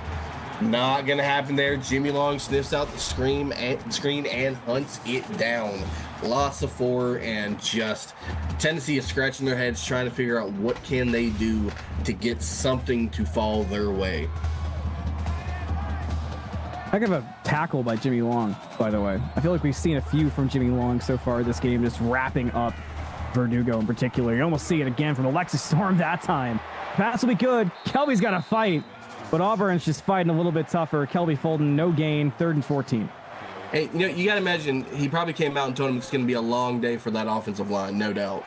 Not gonna happen there. Jimmy Long sniffs out the screen and hunts it down. Loss of 4, and just Tennessee is scratching their heads trying to figure out what can they do to get something to fall their way. Heck of a tackle by Jimmy Long, by the way. I feel like we've seen a few from Jimmy Long so far this game, just wrapping up Verdugo in particular. You almost see it again from Alexis Storm that time. Pass will be good. Kelby's got to fight, but Auburn's just fighting a little bit tougher. Kelby Fulton, no gain, 3rd and 14. Hey, you know, you got to imagine he probably came out and told him it's going to be a long day for that offensive line, no doubt.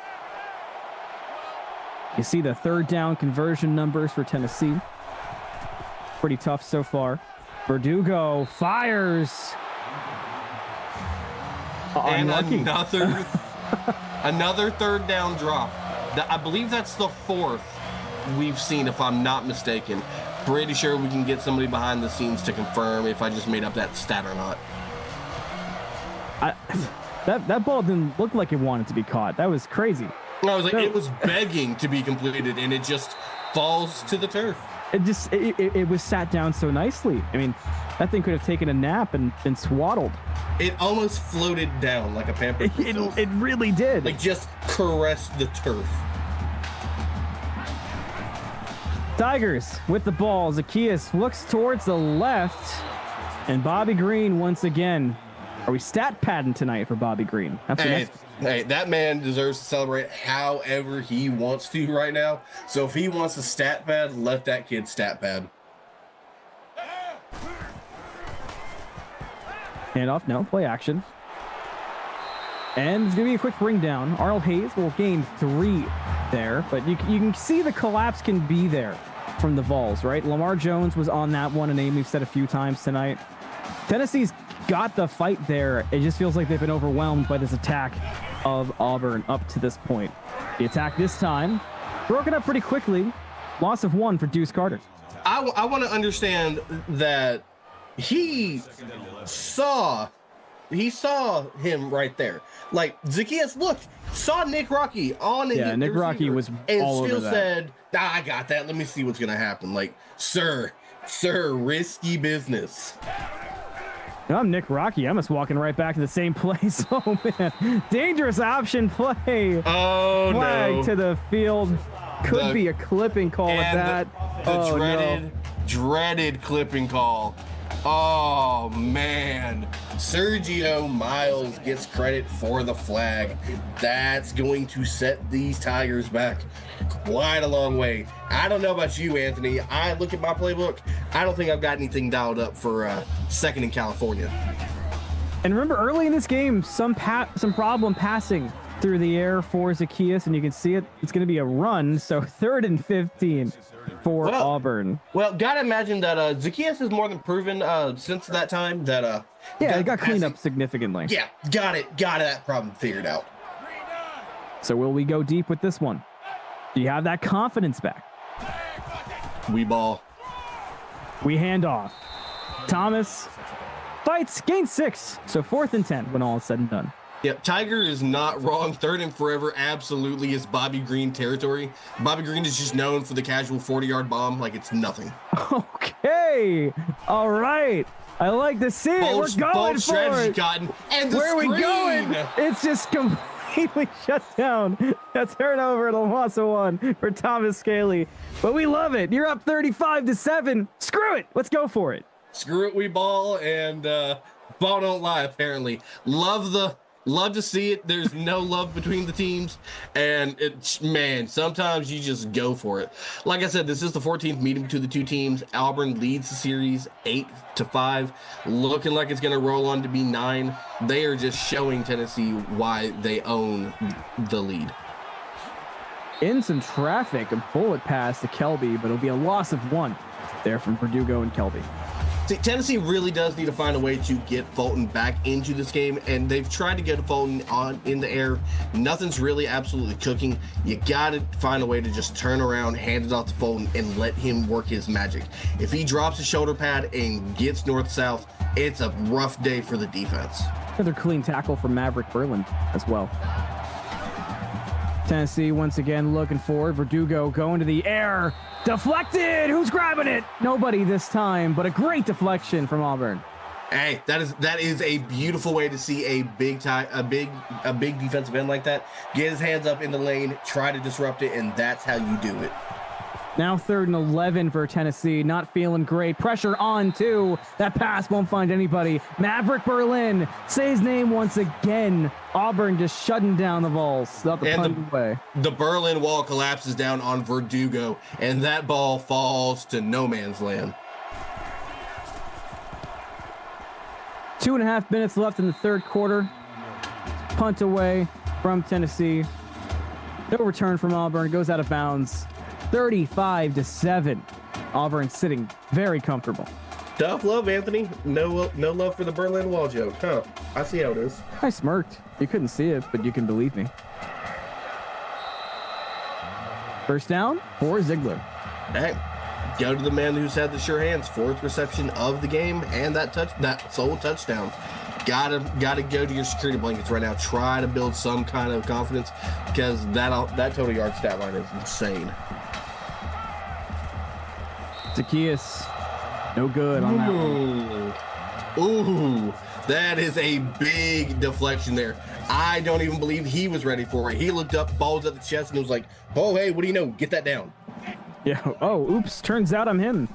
You see the 3rd down conversion numbers for Tennessee. Pretty tough so far. Verdugo fires. And unlucky. another 3rd down drop. I believe that's the 4th we've seen, if I'm not mistaken. Pretty sure we can get somebody behind the scenes to confirm if I just made up that stat or not. That ball didn't look like it wanted to be caught. That was crazy. I was like, it was begging to be completed, and it just falls to the turf. It was sat down so nicely. I mean, that thing could have taken a nap and been swaddled. It almost floated down like a pampered filth. It really did. Like, just caressed the turf. Tigers with the ball. Zacchaeus looks towards the left, and Bobby Green once again. Are we stat padding tonight for Bobby Green? Hey, that man deserves to celebrate however he wants to right now. So if he wants to stat pad, let that kid stat pad. Handoff, no, play action. And it's going to be a quick bring down. Arnold Hayes will gain 3 there, but you can see the collapse can be there from the Vols, right? Lamar Jones was on that one, a name we've said a few times tonight. Tennessee's got the fight there. It just feels like they've been overwhelmed by this attack of Auburn up to this point. The attack this time broken up pretty quickly. Loss of 1 for Deuce Carter. I want to understand that he saw him right there. Like, Zacchaeus looked, saw Nick Rocky on it. Yeah, Nick Rocky was all over that. And still said, I got that. Let me see what's going to happen. Like, sir, risky business. I'm Nick Rocky. I'm just walking right back to the same place. Oh, man. Dangerous option play. Oh, Flag no. to the field. Could be a clipping call at that. The dreaded clipping call. Oh, man. Sergio Miles gets credit for the flag. That's going to set these Tigers back quite a long way. I don't know about you, Anthony. I look at my playbook. I don't think I've got anything dialed up for 2nd in California. And remember, early in this game, some problem passing through the air for Zacchaeus, and you can see it. It's going to be a run, so 3rd and 15 for Auburn. Well, gotta imagine that Zacchaeus has more than proven since that time that it got cleaned up significantly. Yeah, got that problem figured out. So will we go deep with this one? Do you have that confidence back? We ball. We hand off. Thomas fights, gains 6. So 4th and 10 when all is said and done. Yep, Tiger is not wrong. 3rd and forever absolutely is Bobby Green territory. Bobby Green is just known for the casual 40-yard bomb like it's nothing. Okay. All right. I like to see it. We're going for it. Cotton. And the Where are we screen. going? It's just completely shut down. That's turnover at a loss of 1 for Thomas Scaly. But we love it. You're up 35-7. Screw it. Let's go for it. Screw it. We ball, and ball don't lie, apparently. Love to see it. There's no love between the teams, and sometimes you just go for it. Like I said, this is the 14th meeting between the two teams. Auburn leads the series 8-5, looking like it's going to roll on to be 9. They are just showing Tennessee why they own the lead. In some traffic, a bullet pass to Kelby, but it'll be a loss of 1 there from Verdugo and Kelby. See, Tennessee really does need to find a way to get Fulton back into this game, and they've tried to get Fulton in the air. Nothing's really absolutely cooking. You got to find a way to just turn around, hand it off to Fulton, and let him work his magic. If he drops his shoulder pad and gets north-south, it's a rough day for the defense. Another clean tackle from Maverick Berlin as well. Tennessee once again looking forward. Verdugo going to the air. Deflected. Who's grabbing it? Nobody this time, but a great deflection from Auburn. Hey, that is a beautiful way to see a big defensive end like that get his hands up in the lane, try to disrupt it, and that's how you do it. Now 3rd and 11 for Tennessee. Not feeling great. Pressure on two. That pass won't find anybody. Maverick Berlin. Say his name once again. Auburn just shutting down the balls. Up the punting way. The Berlin wall collapses down on Verdugo, and that ball falls to no man's land. 2.5 minutes left in the 3rd quarter. Punt away from Tennessee. No return from Auburn. Goes out of bounds. 35-7. Auburn sitting very comfortable. Tough love, Anthony. No love for the Berlin Wall joke, huh? I see how it is. I smirked. You couldn't see it, but you can believe me. First down for Ziegler. Hey, go to the man who's had the sure hands. 4th reception of the game and that sole touchdown. Gotta go to your security blankets right now. Try to build some kind of confidence because that total yard stat line is insane. Zacchaeus, no good on that one. Ooh, that is a big deflection there. I don't even believe he was ready for it. He looked up, balls at the chest, and was like, oh, hey, what do you know? Get that down. Yeah. Oh, oops. Turns out I'm him.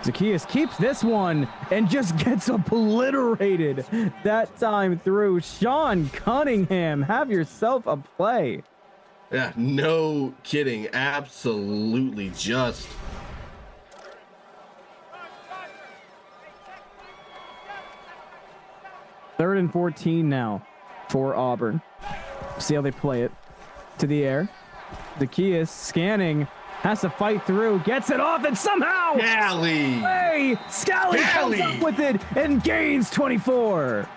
Zacchaeus keeps this one and just gets obliterated that time through. Sean Cunningham, have yourself a play. Yeah, no kidding. Absolutely just. Third and 14 now for Auburn. See how they play it. To the air. Zacchaeus scanning. Has to fight through. Gets it off and somehow. Scally comes up with it and gains 24.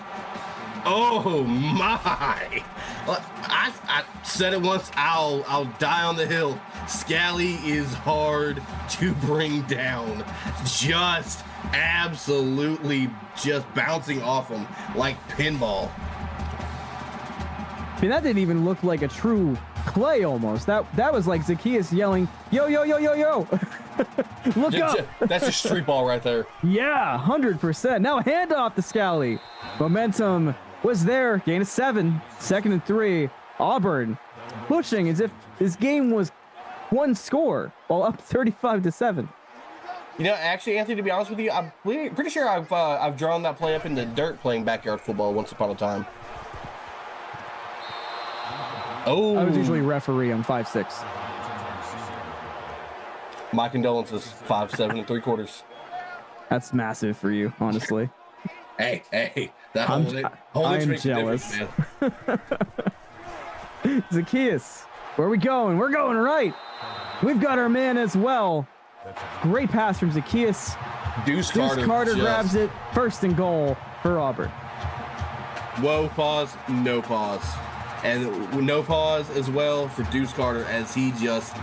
Oh my. I said it once. I'll die on the hill. Scally is hard to bring down. Just absolutely just bouncing off him like pinball. I mean, that didn't even look like a true play almost. That was like Zacchaeus yelling, yo, yo, yo, yo, yo. Look up. That's a street ball right there. Yeah, 100%. Now handoff to Scally. Momentum was there. Gain of 7. 2nd and 3. Auburn pushing as if this game was one score while up 35-7. You know, actually, Anthony, to be honest with you, I'm pretty sure I've drawn that play up in the dirt playing backyard football once upon a time. Oh, I was usually referee. I'm 5'6". My condolences. 5'7 3/4. That's massive for you, honestly. Hey, that I'm jealous. Zacchaeus, where are we going? We're going right. We've got our man as well. Great pass from Zacchaeus. Deuce Carter grabs it. 1st and goal for Auburn. Whoa, pause, no pause. And no pause as well for Deuce Carter as he just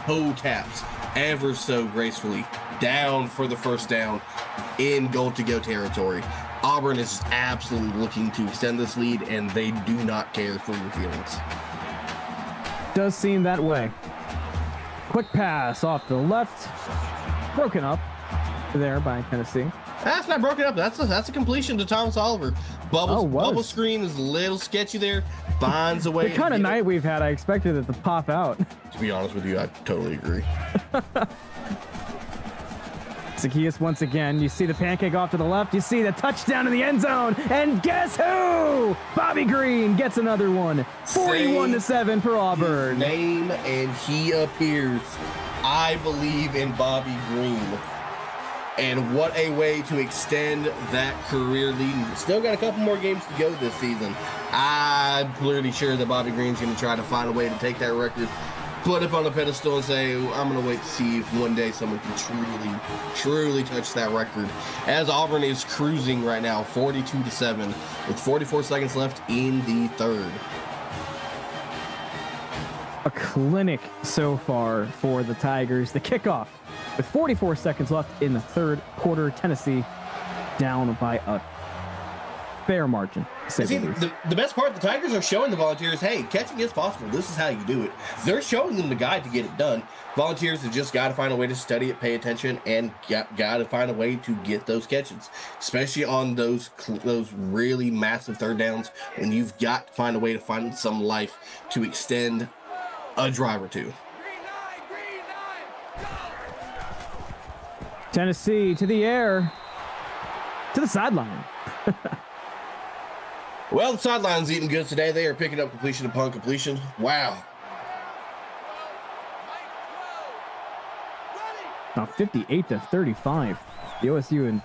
toe taps ever so gracefully down for the 1st down in goal-to-go territory. Auburn is absolutely looking to extend this lead, and they do not care for your feelings. Does seem that way. Quick pass off to the left. Broken up there by Tennessee. That's not broken up. That's a completion to Thomas Oliver. Bubble screen is a little sketchy there. Finds a way. The kind of night we've had, I expected it to pop out. To be honest with you, I totally agree. Zacchaeus once again. You see the pancake off to the left. You see the touchdown in the end zone. And guess who? Bobby Green gets another one. 41-7 for Auburn. His name and he appears. I believe in Bobby Green. And what a way to extend that career lead. Still got a couple more games to go this season. I'm pretty sure that Bobby Green's going to try to find a way to take that record, put it on a pedestal, and say, I'm going to wait to see if one day someone can truly touch that record. As Auburn is cruising right now, 42-7, with 44 seconds left in the 3rd. A clinic so far for the Tigers. The kickoff with 44 seconds left in the 3rd quarter. Tennessee down by fair margin, to say See, the least. the best part, the Tigers are showing the Volunteers, hey, catching is possible. This is how you do it. They're showing them the guide to get it done. Volunteers have just got to find a way to study it, pay attention, and got to find a way to get those catches, especially on those really massive third downs when you've got to find a way to find some life to extend a drive or two. Tennessee to the air, to the sideline. Well, the sideline's eating good today. They are picking up completion upon completion. Wow. Now 58-35. The OSU and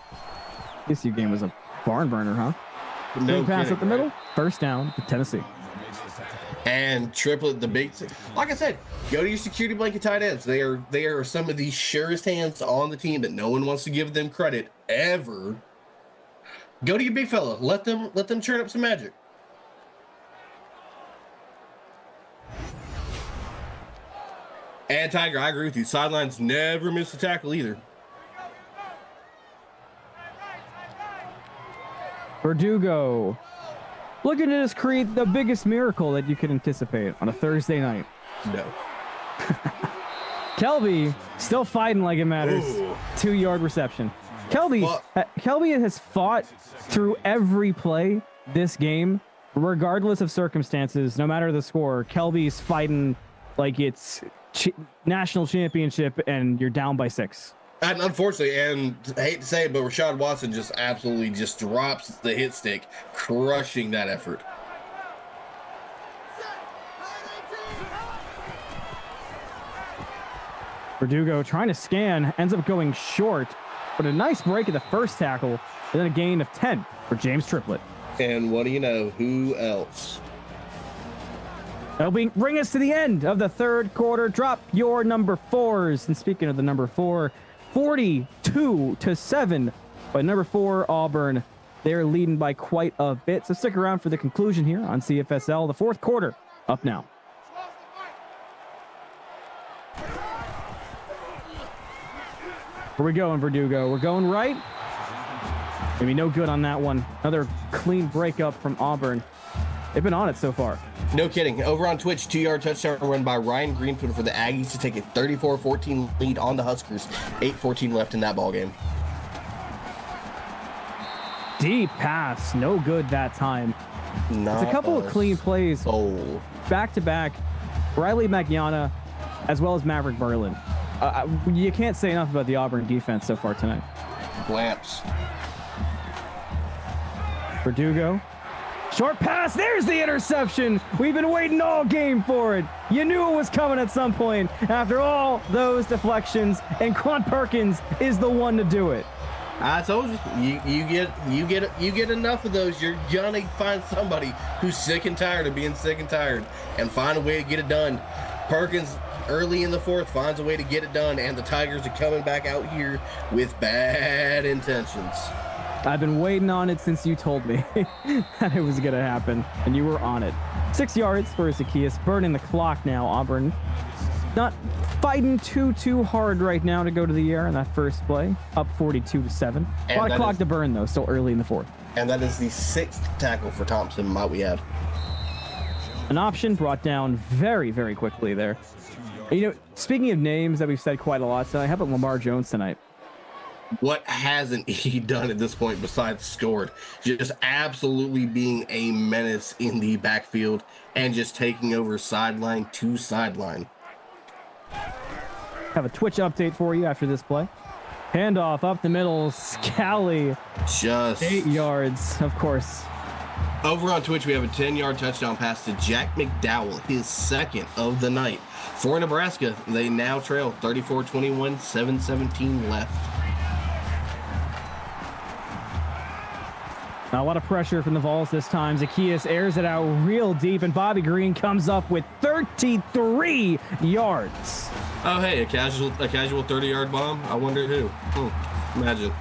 TSU game was a barn burner, huh? No Big pass kidding, up the middle. right? First down to Tennessee. And Triplet, the big thing. Like I said, go to your security blanket tight ends. They are some of the surest hands on the team that no one wants to give them credit ever. Go to your big fella. Let them churn up some magic. And Tiger, I agree with you. Sidelines never miss a tackle either. Verdugo looking to just create the biggest miracle that you could anticipate on a Thursday night. No. Kelby still fighting like it matters. Ooh. 2-yard reception. Kelby has fought through every play this game, regardless of circumstances, no matter the score. Kelby's fighting like it's national championship and you're down by 6. And unfortunately, and I hate to say it, but Rashad Watson just absolutely just drops the hit stick, crushing that effort. Verdugo trying to scan, ends up going short, but a nice break at the first tackle, and then a gain of 10 for James Triplett. And what do you know? Who else? That'll bring us to the end of the third quarter. Drop your number 4s. And speaking of the number 4, 42-7 by number 4 Auburn. They're leading by quite a bit. So stick around for the conclusion here on CFSL. The fourth quarter up now. Where we going, Verdugo? We're going right. Maybe no good on that one. Another clean breakup from Auburn. They've been on it so far. No kidding. Over on Twitch, 2-yard touchdown run by Ryan Greenfield for the Aggies to take a 34-14 lead on the Huskers. 8:14 left in that ball game. Deep pass. No good that time. Not It's a couple of clean plays. soul. Back to back. Riley Maggiana as well as Maverick Berlin. You can't say enough about the Auburn defense so far tonight. Lamps. Verdugo. Short pass. There's the interception. We've been waiting all game for it. You knew it was coming at some point after all those deflections, and Quan Perkins is the one to do it. I told you, you get enough of those, you're gonna find somebody who's sick and tired of being sick and tired, and find a way to get it done. Perkins early in the fourth finds a way to get it done, and the Tigers are coming back out here with bad intentions. I've been waiting on it since you told me that it was gonna happen, and you were on it. 6 yards for Zacchaeus, burning the clock now. Auburn not fighting too hard right now to go to the air in that first play. Up 42-7. A lot of clock to burn though, still early in the fourth. And that is the 6th tackle for Thompson, might we add. An option brought down very, very quickly there. You know, speaking of names that we've said quite a lot tonight, how about Lamar Jones tonight? What hasn't he done at this point besides scored? Just absolutely being a menace in the backfield and just taking over sideline to sideline. Have a Twitch update for you after this play. Handoff up the middle. Scally. Just 8 yards, of course. Over on Twitch, we have a 10-yard touchdown pass to Jack McDowell, his second of the night. For Nebraska, they now trail 34-21, 7:17 left. Now, a lot of pressure from the Vols this time. Zacchaeus airs it out real deep, and Bobby Green comes up with 33 yards. Oh, hey, a casual 30-yard bomb? I wonder who. Imagine.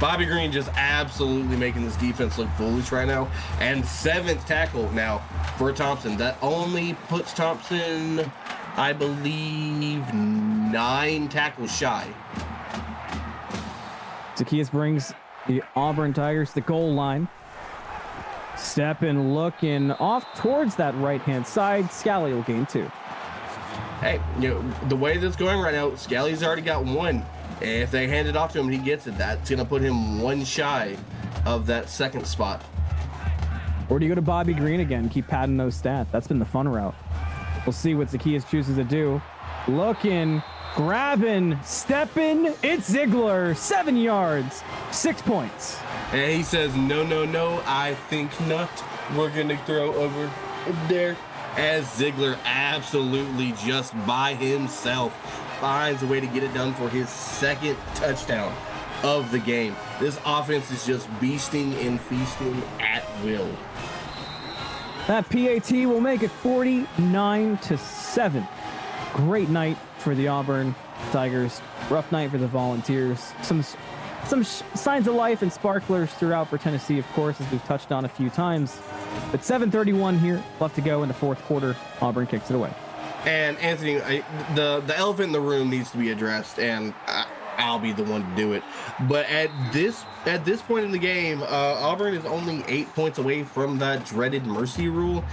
Bobby Green just absolutely making this defense look foolish right now. And 7th tackle now for Thompson. That only puts Thompson, I believe, 9 tackles shy. Zacchaeus brings the Auburn Tigers to the goal line. Steppin looking off towards that right-hand side. Scally will gain 2. Hey, you know, the way that's going right now, Scally's already got 1. If they hand it off to him and he gets it, that's going to put him 1 shy of that second spot. Or do you go to Bobby Green again? Keep padding those stats. That's been the fun route. We'll see what Zacchaeus chooses to do. Looking, grabbing, stepping. It's Ziegler. 7 yards, 6 points. And he says, no, no, no, I think not. We're going to throw over there. As Ziegler absolutely just by himself finds a way to get it done for his 2nd touchdown of the game. This offense is just beasting and feasting at will. That PAT will make it 49-7. Great night for the Auburn Tigers. Rough night for the Volunteers. Some signs of life and sparklers throughout for Tennessee, of course, as we've touched on a few times. But 7:31 here, left to go in the 4th quarter. Auburn kicks it away. And Anthony, the elephant in the room needs to be addressed, and I'll be the one to do it. But at this point in the game, Auburn is only 8 points away from that dreaded mercy rule.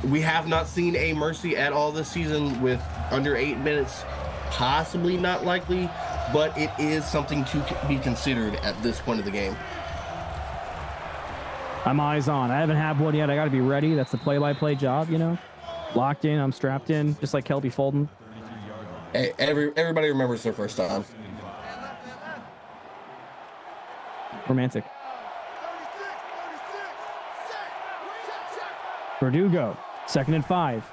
We have not seen a mercy at all this season with under 8 minutes. Possibly not likely, but it is something to be considered at this point of the game. I'm eyes on. I haven't had one yet. I got to be ready. That's the play-by-play job, you know. Locked in. I'm strapped in, just like Kelby Fulton. Hey, everybody remembers their first time. Romantic. Verdugo, 2nd and 5.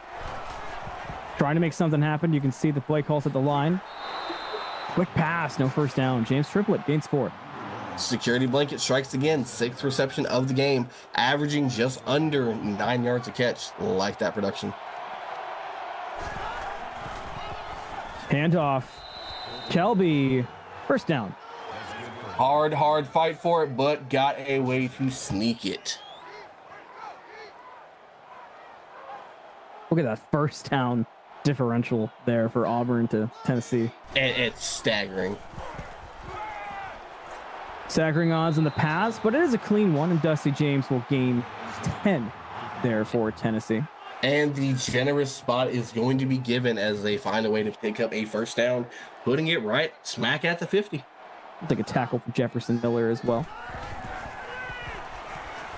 Trying to make something happen. You can see the play calls at the line. Quick pass, no first down. James Triplett gains 4. Security blanket strikes again. 6th reception of the game, averaging just under 9 yards a catch. Like that production. Handoff. Kelby, first down. Hard fight for it, but got a way to sneak it. Look at that first down differential there for Auburn to Tennessee. It's staggering. Staggering odds in the pass, but it is a clean one, and Dusty James will gain 10 there for Tennessee. And the generous spot is going to be given as they find a way to pick up a first down, putting it right smack at the 50. I'll take a tackle from Jefferson Miller as well.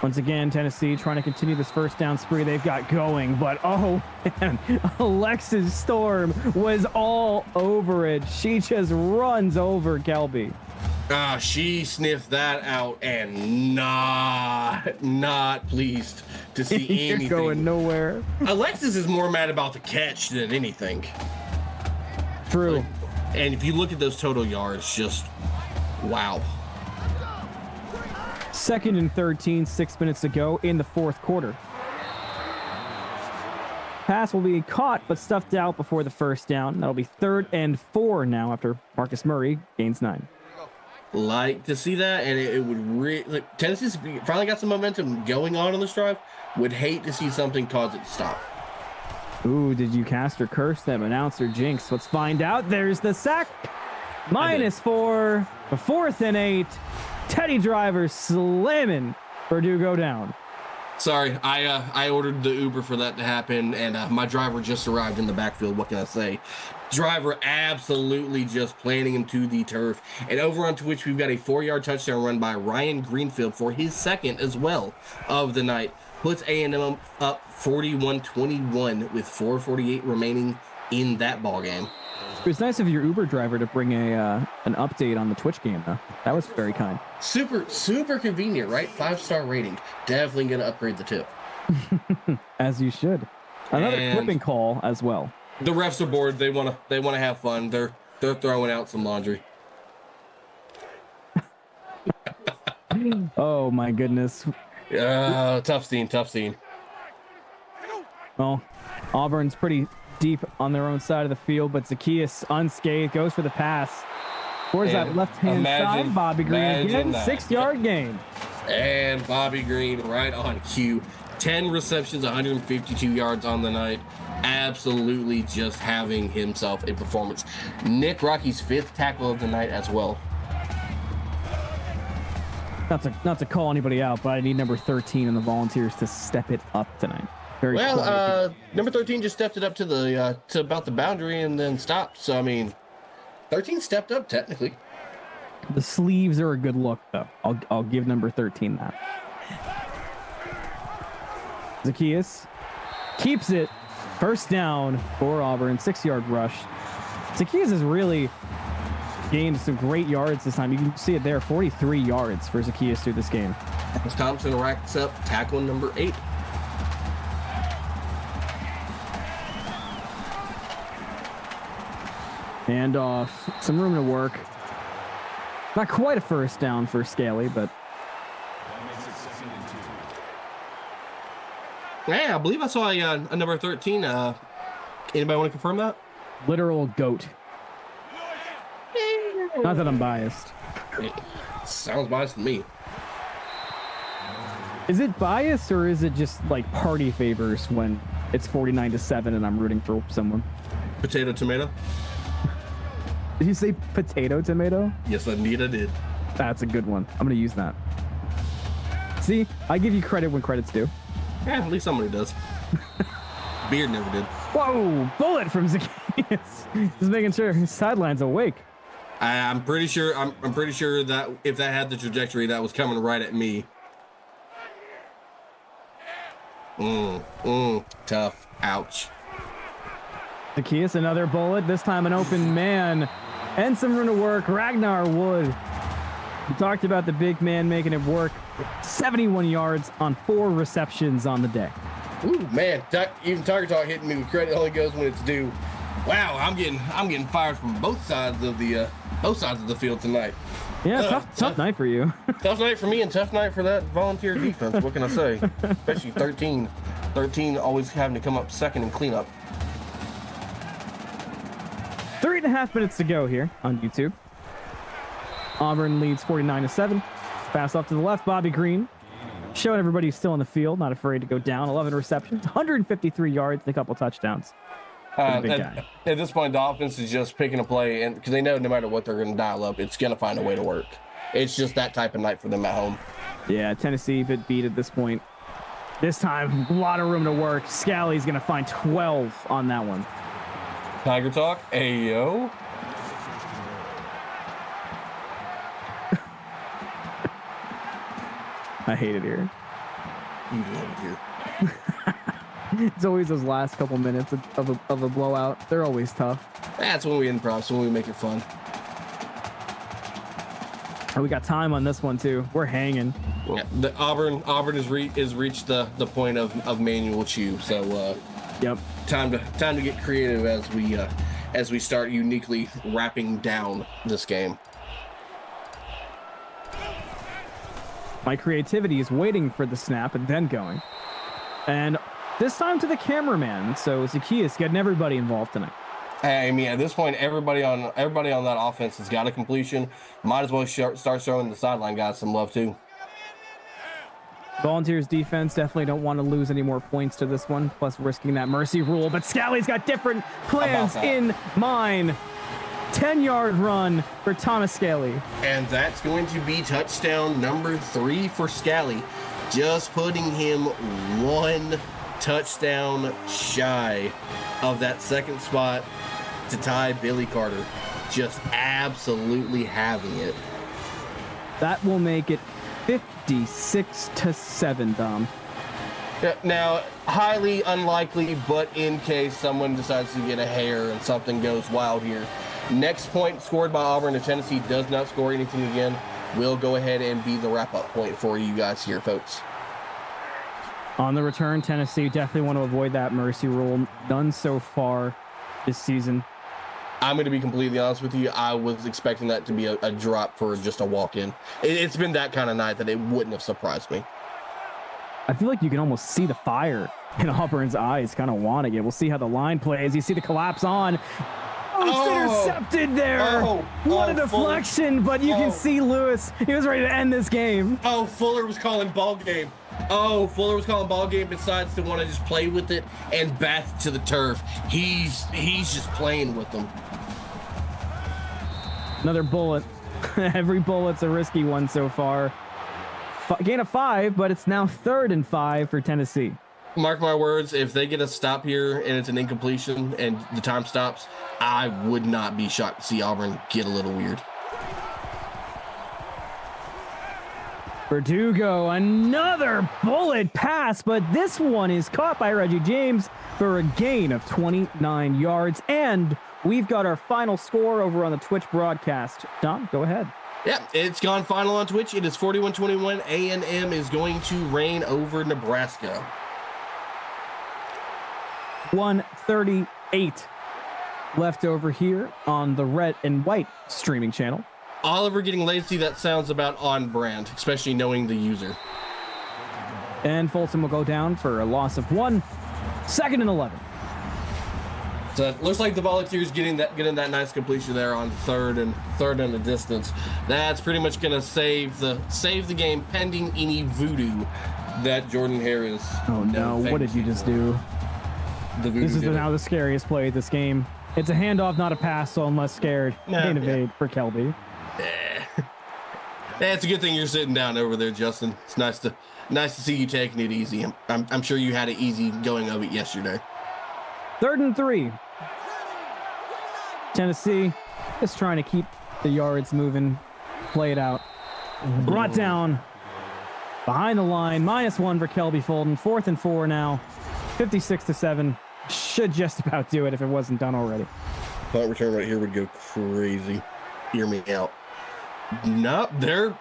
Once again, Tennessee trying to continue this first down spree they've got going, but oh man, Alexis Storm was all over it. She just runs over Kelby. She sniffed that out and not pleased to see You're anything. going nowhere. Alexis is more mad about the catch than anything. True. And if you look at those total yards, just wow. 2nd and 13, 6 minutes to go in the 4th quarter. Pass will be caught but stuffed out before the first down. That'll be 3rd and 4 now after Marcus Murray gains 9. Like to see that, and it would really Tennessee's finally got some momentum going on this drive. Would hate to see something cause it to stop. Ooh, did you cast or curse them? Announcer jinx. Let's find out. There's the sack. -4. The 4th and 8. Teddy Driver slamming Verdugo down. Sorry, I ordered the Uber for that to happen, and my driver just arrived in the backfield. What can I say? Driver absolutely just planting him to the turf. And over on Twitch, we've got a 4-yard touchdown run by Ryan Greenfield for his 2nd as well of the night. Puts A&M up 41-21 with 4:48 remaining in that ball game. It was nice of your Uber driver to bring an update on the Twitch game, though. That was very kind. Super convenient, right? 5-star rating. Definitely going to upgrade the tip. As you should. Another clipping call as well. The refs are bored. They want to have fun. They're throwing out some laundry. Oh my goodness. Tough scene. Well, Auburn's pretty deep on their own side of the field, but Zacchaeus unscathed, goes for the pass. Where's that left-hand side? Bobby Green again, 6-yard gain. And Bobby Green right on cue. 10 receptions, 152 yards on the night. Absolutely just having himself a performance. Nick Rocky's 5th tackle of the night as well. Not to call anybody out, but I need number 13 in the Volunteers to step it up tonight. Very Well, number 13 just stepped it up to the to about the boundary and then stopped. So I mean, 13 stepped up technically. The sleeves are a good look, though. I'll give number 13 that. Zacchaeus keeps it. First down for Auburn. 6-yard rush. Zacchaeus has really gained some great yards this time. You can see it there. 43 yards for Zacchaeus through this game. As Thompson racks up tackle number 8. And off. Some room to work. Not quite a first down for Scaley, but Yeah, I believe I saw a number 13. Anybody want to confirm that? literal goat. Not that I'm biased. It sounds biased to me. Is it biased or is it just like party favors when it's 49-7 and I'm rooting for someone? Potato tomato? Did you say potato tomato? Yes, indeed I did. That's a good one. I'm going to use that. See, I give you credit when credit's due. Yeah, at least somebody does. Beard never did. Whoa, bullet from Zacchaeus. Just making sure his sideline's awake. I'm pretty sure. I'm pretty sure that if that had the trajectory, that was coming right at me. Tough. Ouch. Zacchaeus, another bullet. This time an open man and some room to work. Ragnar Wood. We talked about the big man making it work. 71 yards on 4 receptions on the day. Ooh, man, even Tiger Talk hitting me with credit only goes when it's due. Wow, I'm getting fired from both sides of the field tonight. Yeah, tough night for you. Tough night for me and tough night for that volunteer defense. What can I say? Especially 13 always having to come up second and clean up. 3.5 minutes to go here on YouTube. Auburn leads 49-7. Pass off to the left, Bobby Green. Showing everybody he's still in the field, not afraid to go down. 11 receptions, 153 yards, and a couple touchdowns. Big guy. At this point, the offense is just picking a play, and because they know no matter what they're going to dial up, it's going to find a way to work. It's just that type of night for them at home. Yeah, Tennessee bit beat at this point. This time, a lot of room to work. Scally's going to find 12 on that one. Tiger Talk, ayo. I hate it here. You love it here. It's always those last couple minutes of a blowout. They're always tough. That's when we improv, when we make it fun. And we got time on this one too. We're hanging. Yeah, the Auburn has reached the point of manual chew. So Yep. time to get creative as we start uniquely wrapping down this game. My creativity is waiting for the snap and then going. And this time to the cameraman. So Zacchaeus getting everybody involved tonight. I mean, at this point, everybody on that offense has got a completion. Might as well start showing the sideline guys some love too. Volunteers defense definitely don't want to lose any more points to this one, plus risking that mercy rule. But Scally's got different plans in mind. 10-yard run for Thomas Scally. And that's going to be touchdown number 3 for Scally. Just putting him 1 touchdown shy of that second spot to tie Billy Carter. Just absolutely having it. That will make it 56-7, Dom. Yeah, now, highly unlikely, but in case someone decides to get a hair and something goes wild here, next point scored by Auburn if Tennessee does not score anything again, will go ahead and be the wrap-up point for you guys here, folks. On the return, Tennessee definitely want to avoid that mercy rule. None so far this season. I'm going to be completely honest with you. I was expecting that to be a drop for just a walk-in. It's been that kind of night that it wouldn't have surprised me. I feel like you can almost see the fire in Auburn's eyes kind of wanting it. We'll see how the line plays. You see the collapse on. Oh, intercepted there. What a deflection, but you can see Lewis. He was ready to end this game. Oh, Fuller was calling ball game. Decides to want to just play with it and bath to the turf. He's just playing with them. Another bullet. Every bullet's a risky one so far. gain of 5, but it's now 3rd and 5 for Tennessee. Mark my words, if they get a stop here and it's an incompletion and the time stops, I would not be shocked to see Auburn get a little weird. Verdugo, another bullet pass, but this one is caught by Reggie James for a gain of 29 yards. And we've got our final score over on the Twitch broadcast. Dom, go ahead. Yeah, it's gone final on Twitch. It is 41-21. A&M is going to reign over Nebraska. 138 left over here on the red and white streaming channel. Oliver getting lazy, that sounds about on brand, especially knowing the user. And Fulton will go down for a loss of 1. 2nd and 11. So it looks like the Volunteers getting that nice completion there on third and the distance. That's pretty much going to save the game pending any voodoo that Jordan Harris. Oh no! What did you just do? This is now the scariest play of this game. It's a handoff, not a pass, so I'm less scared. Gain of 8 for Kelby. Yeah, it's a good thing you're sitting down over there, Justin. It's nice to see you taking it easy. I'm sure you had it easy going of it yesterday. 3rd and 3. Tennessee is trying to keep the yards moving, play it out. Brought down behind the line, -1 for Kelby Fulton. 4th and 4 now, 56-7. Should just about do it if it wasn't done already. Punt return right here would go crazy. Hear me out. Nope, they're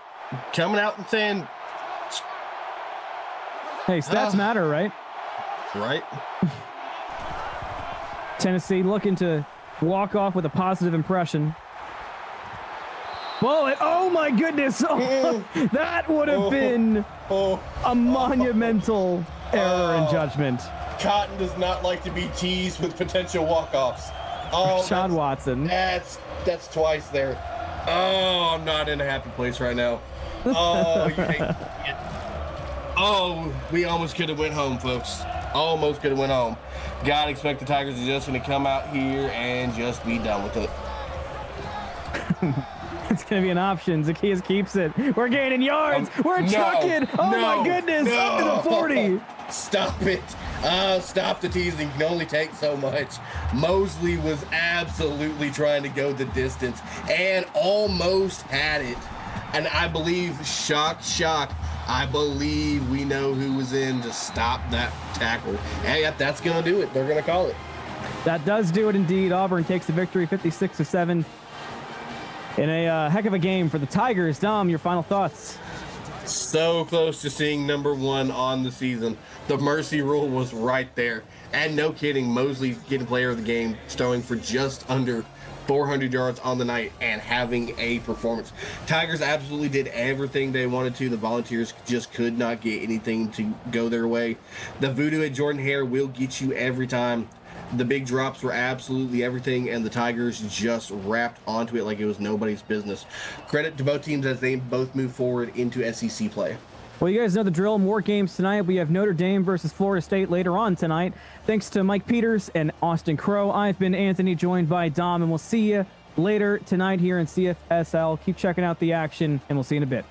coming out and saying, hey, stats matter, right? Right. Tennessee looking to walk off with a positive impression. Bullet. Oh my goodness. Oh, that would have been a monumental error in judgment. Cotton does not like to be teased with potential walk-offs. Oh, Rashad Watson. That's twice there. Oh, I'm not in a happy place right now. Oh, you hate it. Oh, we almost could have went home, folks. Almost could have went home. Gotta expect the Tigers are just going to come out here and just be done with it. It's going to be an option. Zacchaeus keeps it. We're gaining yards. We're trucking. My goodness. Up to the 40. Stop it. Stop the teasing. Can only take so much. Mosley was absolutely trying to go the distance and almost had it. And I believe, shock, I believe we know who was in to stop that tackle. Hey, that's going to do it. They're going to call it. That does do it indeed. Auburn takes the victory 56-7 in a heck of a game for the Tigers. Dom, your final thoughts? So close to seeing number 1 on the season. The mercy rule was right there. And no kidding, Mosley getting player of the game, throwing for just under 400 yards on the night and having a performance. Tigers absolutely did everything they wanted to. The Volunteers just could not get anything to go their way. The voodoo at Jordan Hare will get you every time. The big drops were absolutely everything, and the Tigers just wrapped onto it like it was nobody's business. Credit to both teams as they both move forward into SEC play. Well, you guys know the drill. More games tonight. We have Notre Dame versus Florida State later on tonight. Thanks to Mike Peters and Austin Crow. I've been Anthony, joined by Dom, and we'll see you later tonight here in CFSL. Keep checking out the action, and we'll see you in a bit.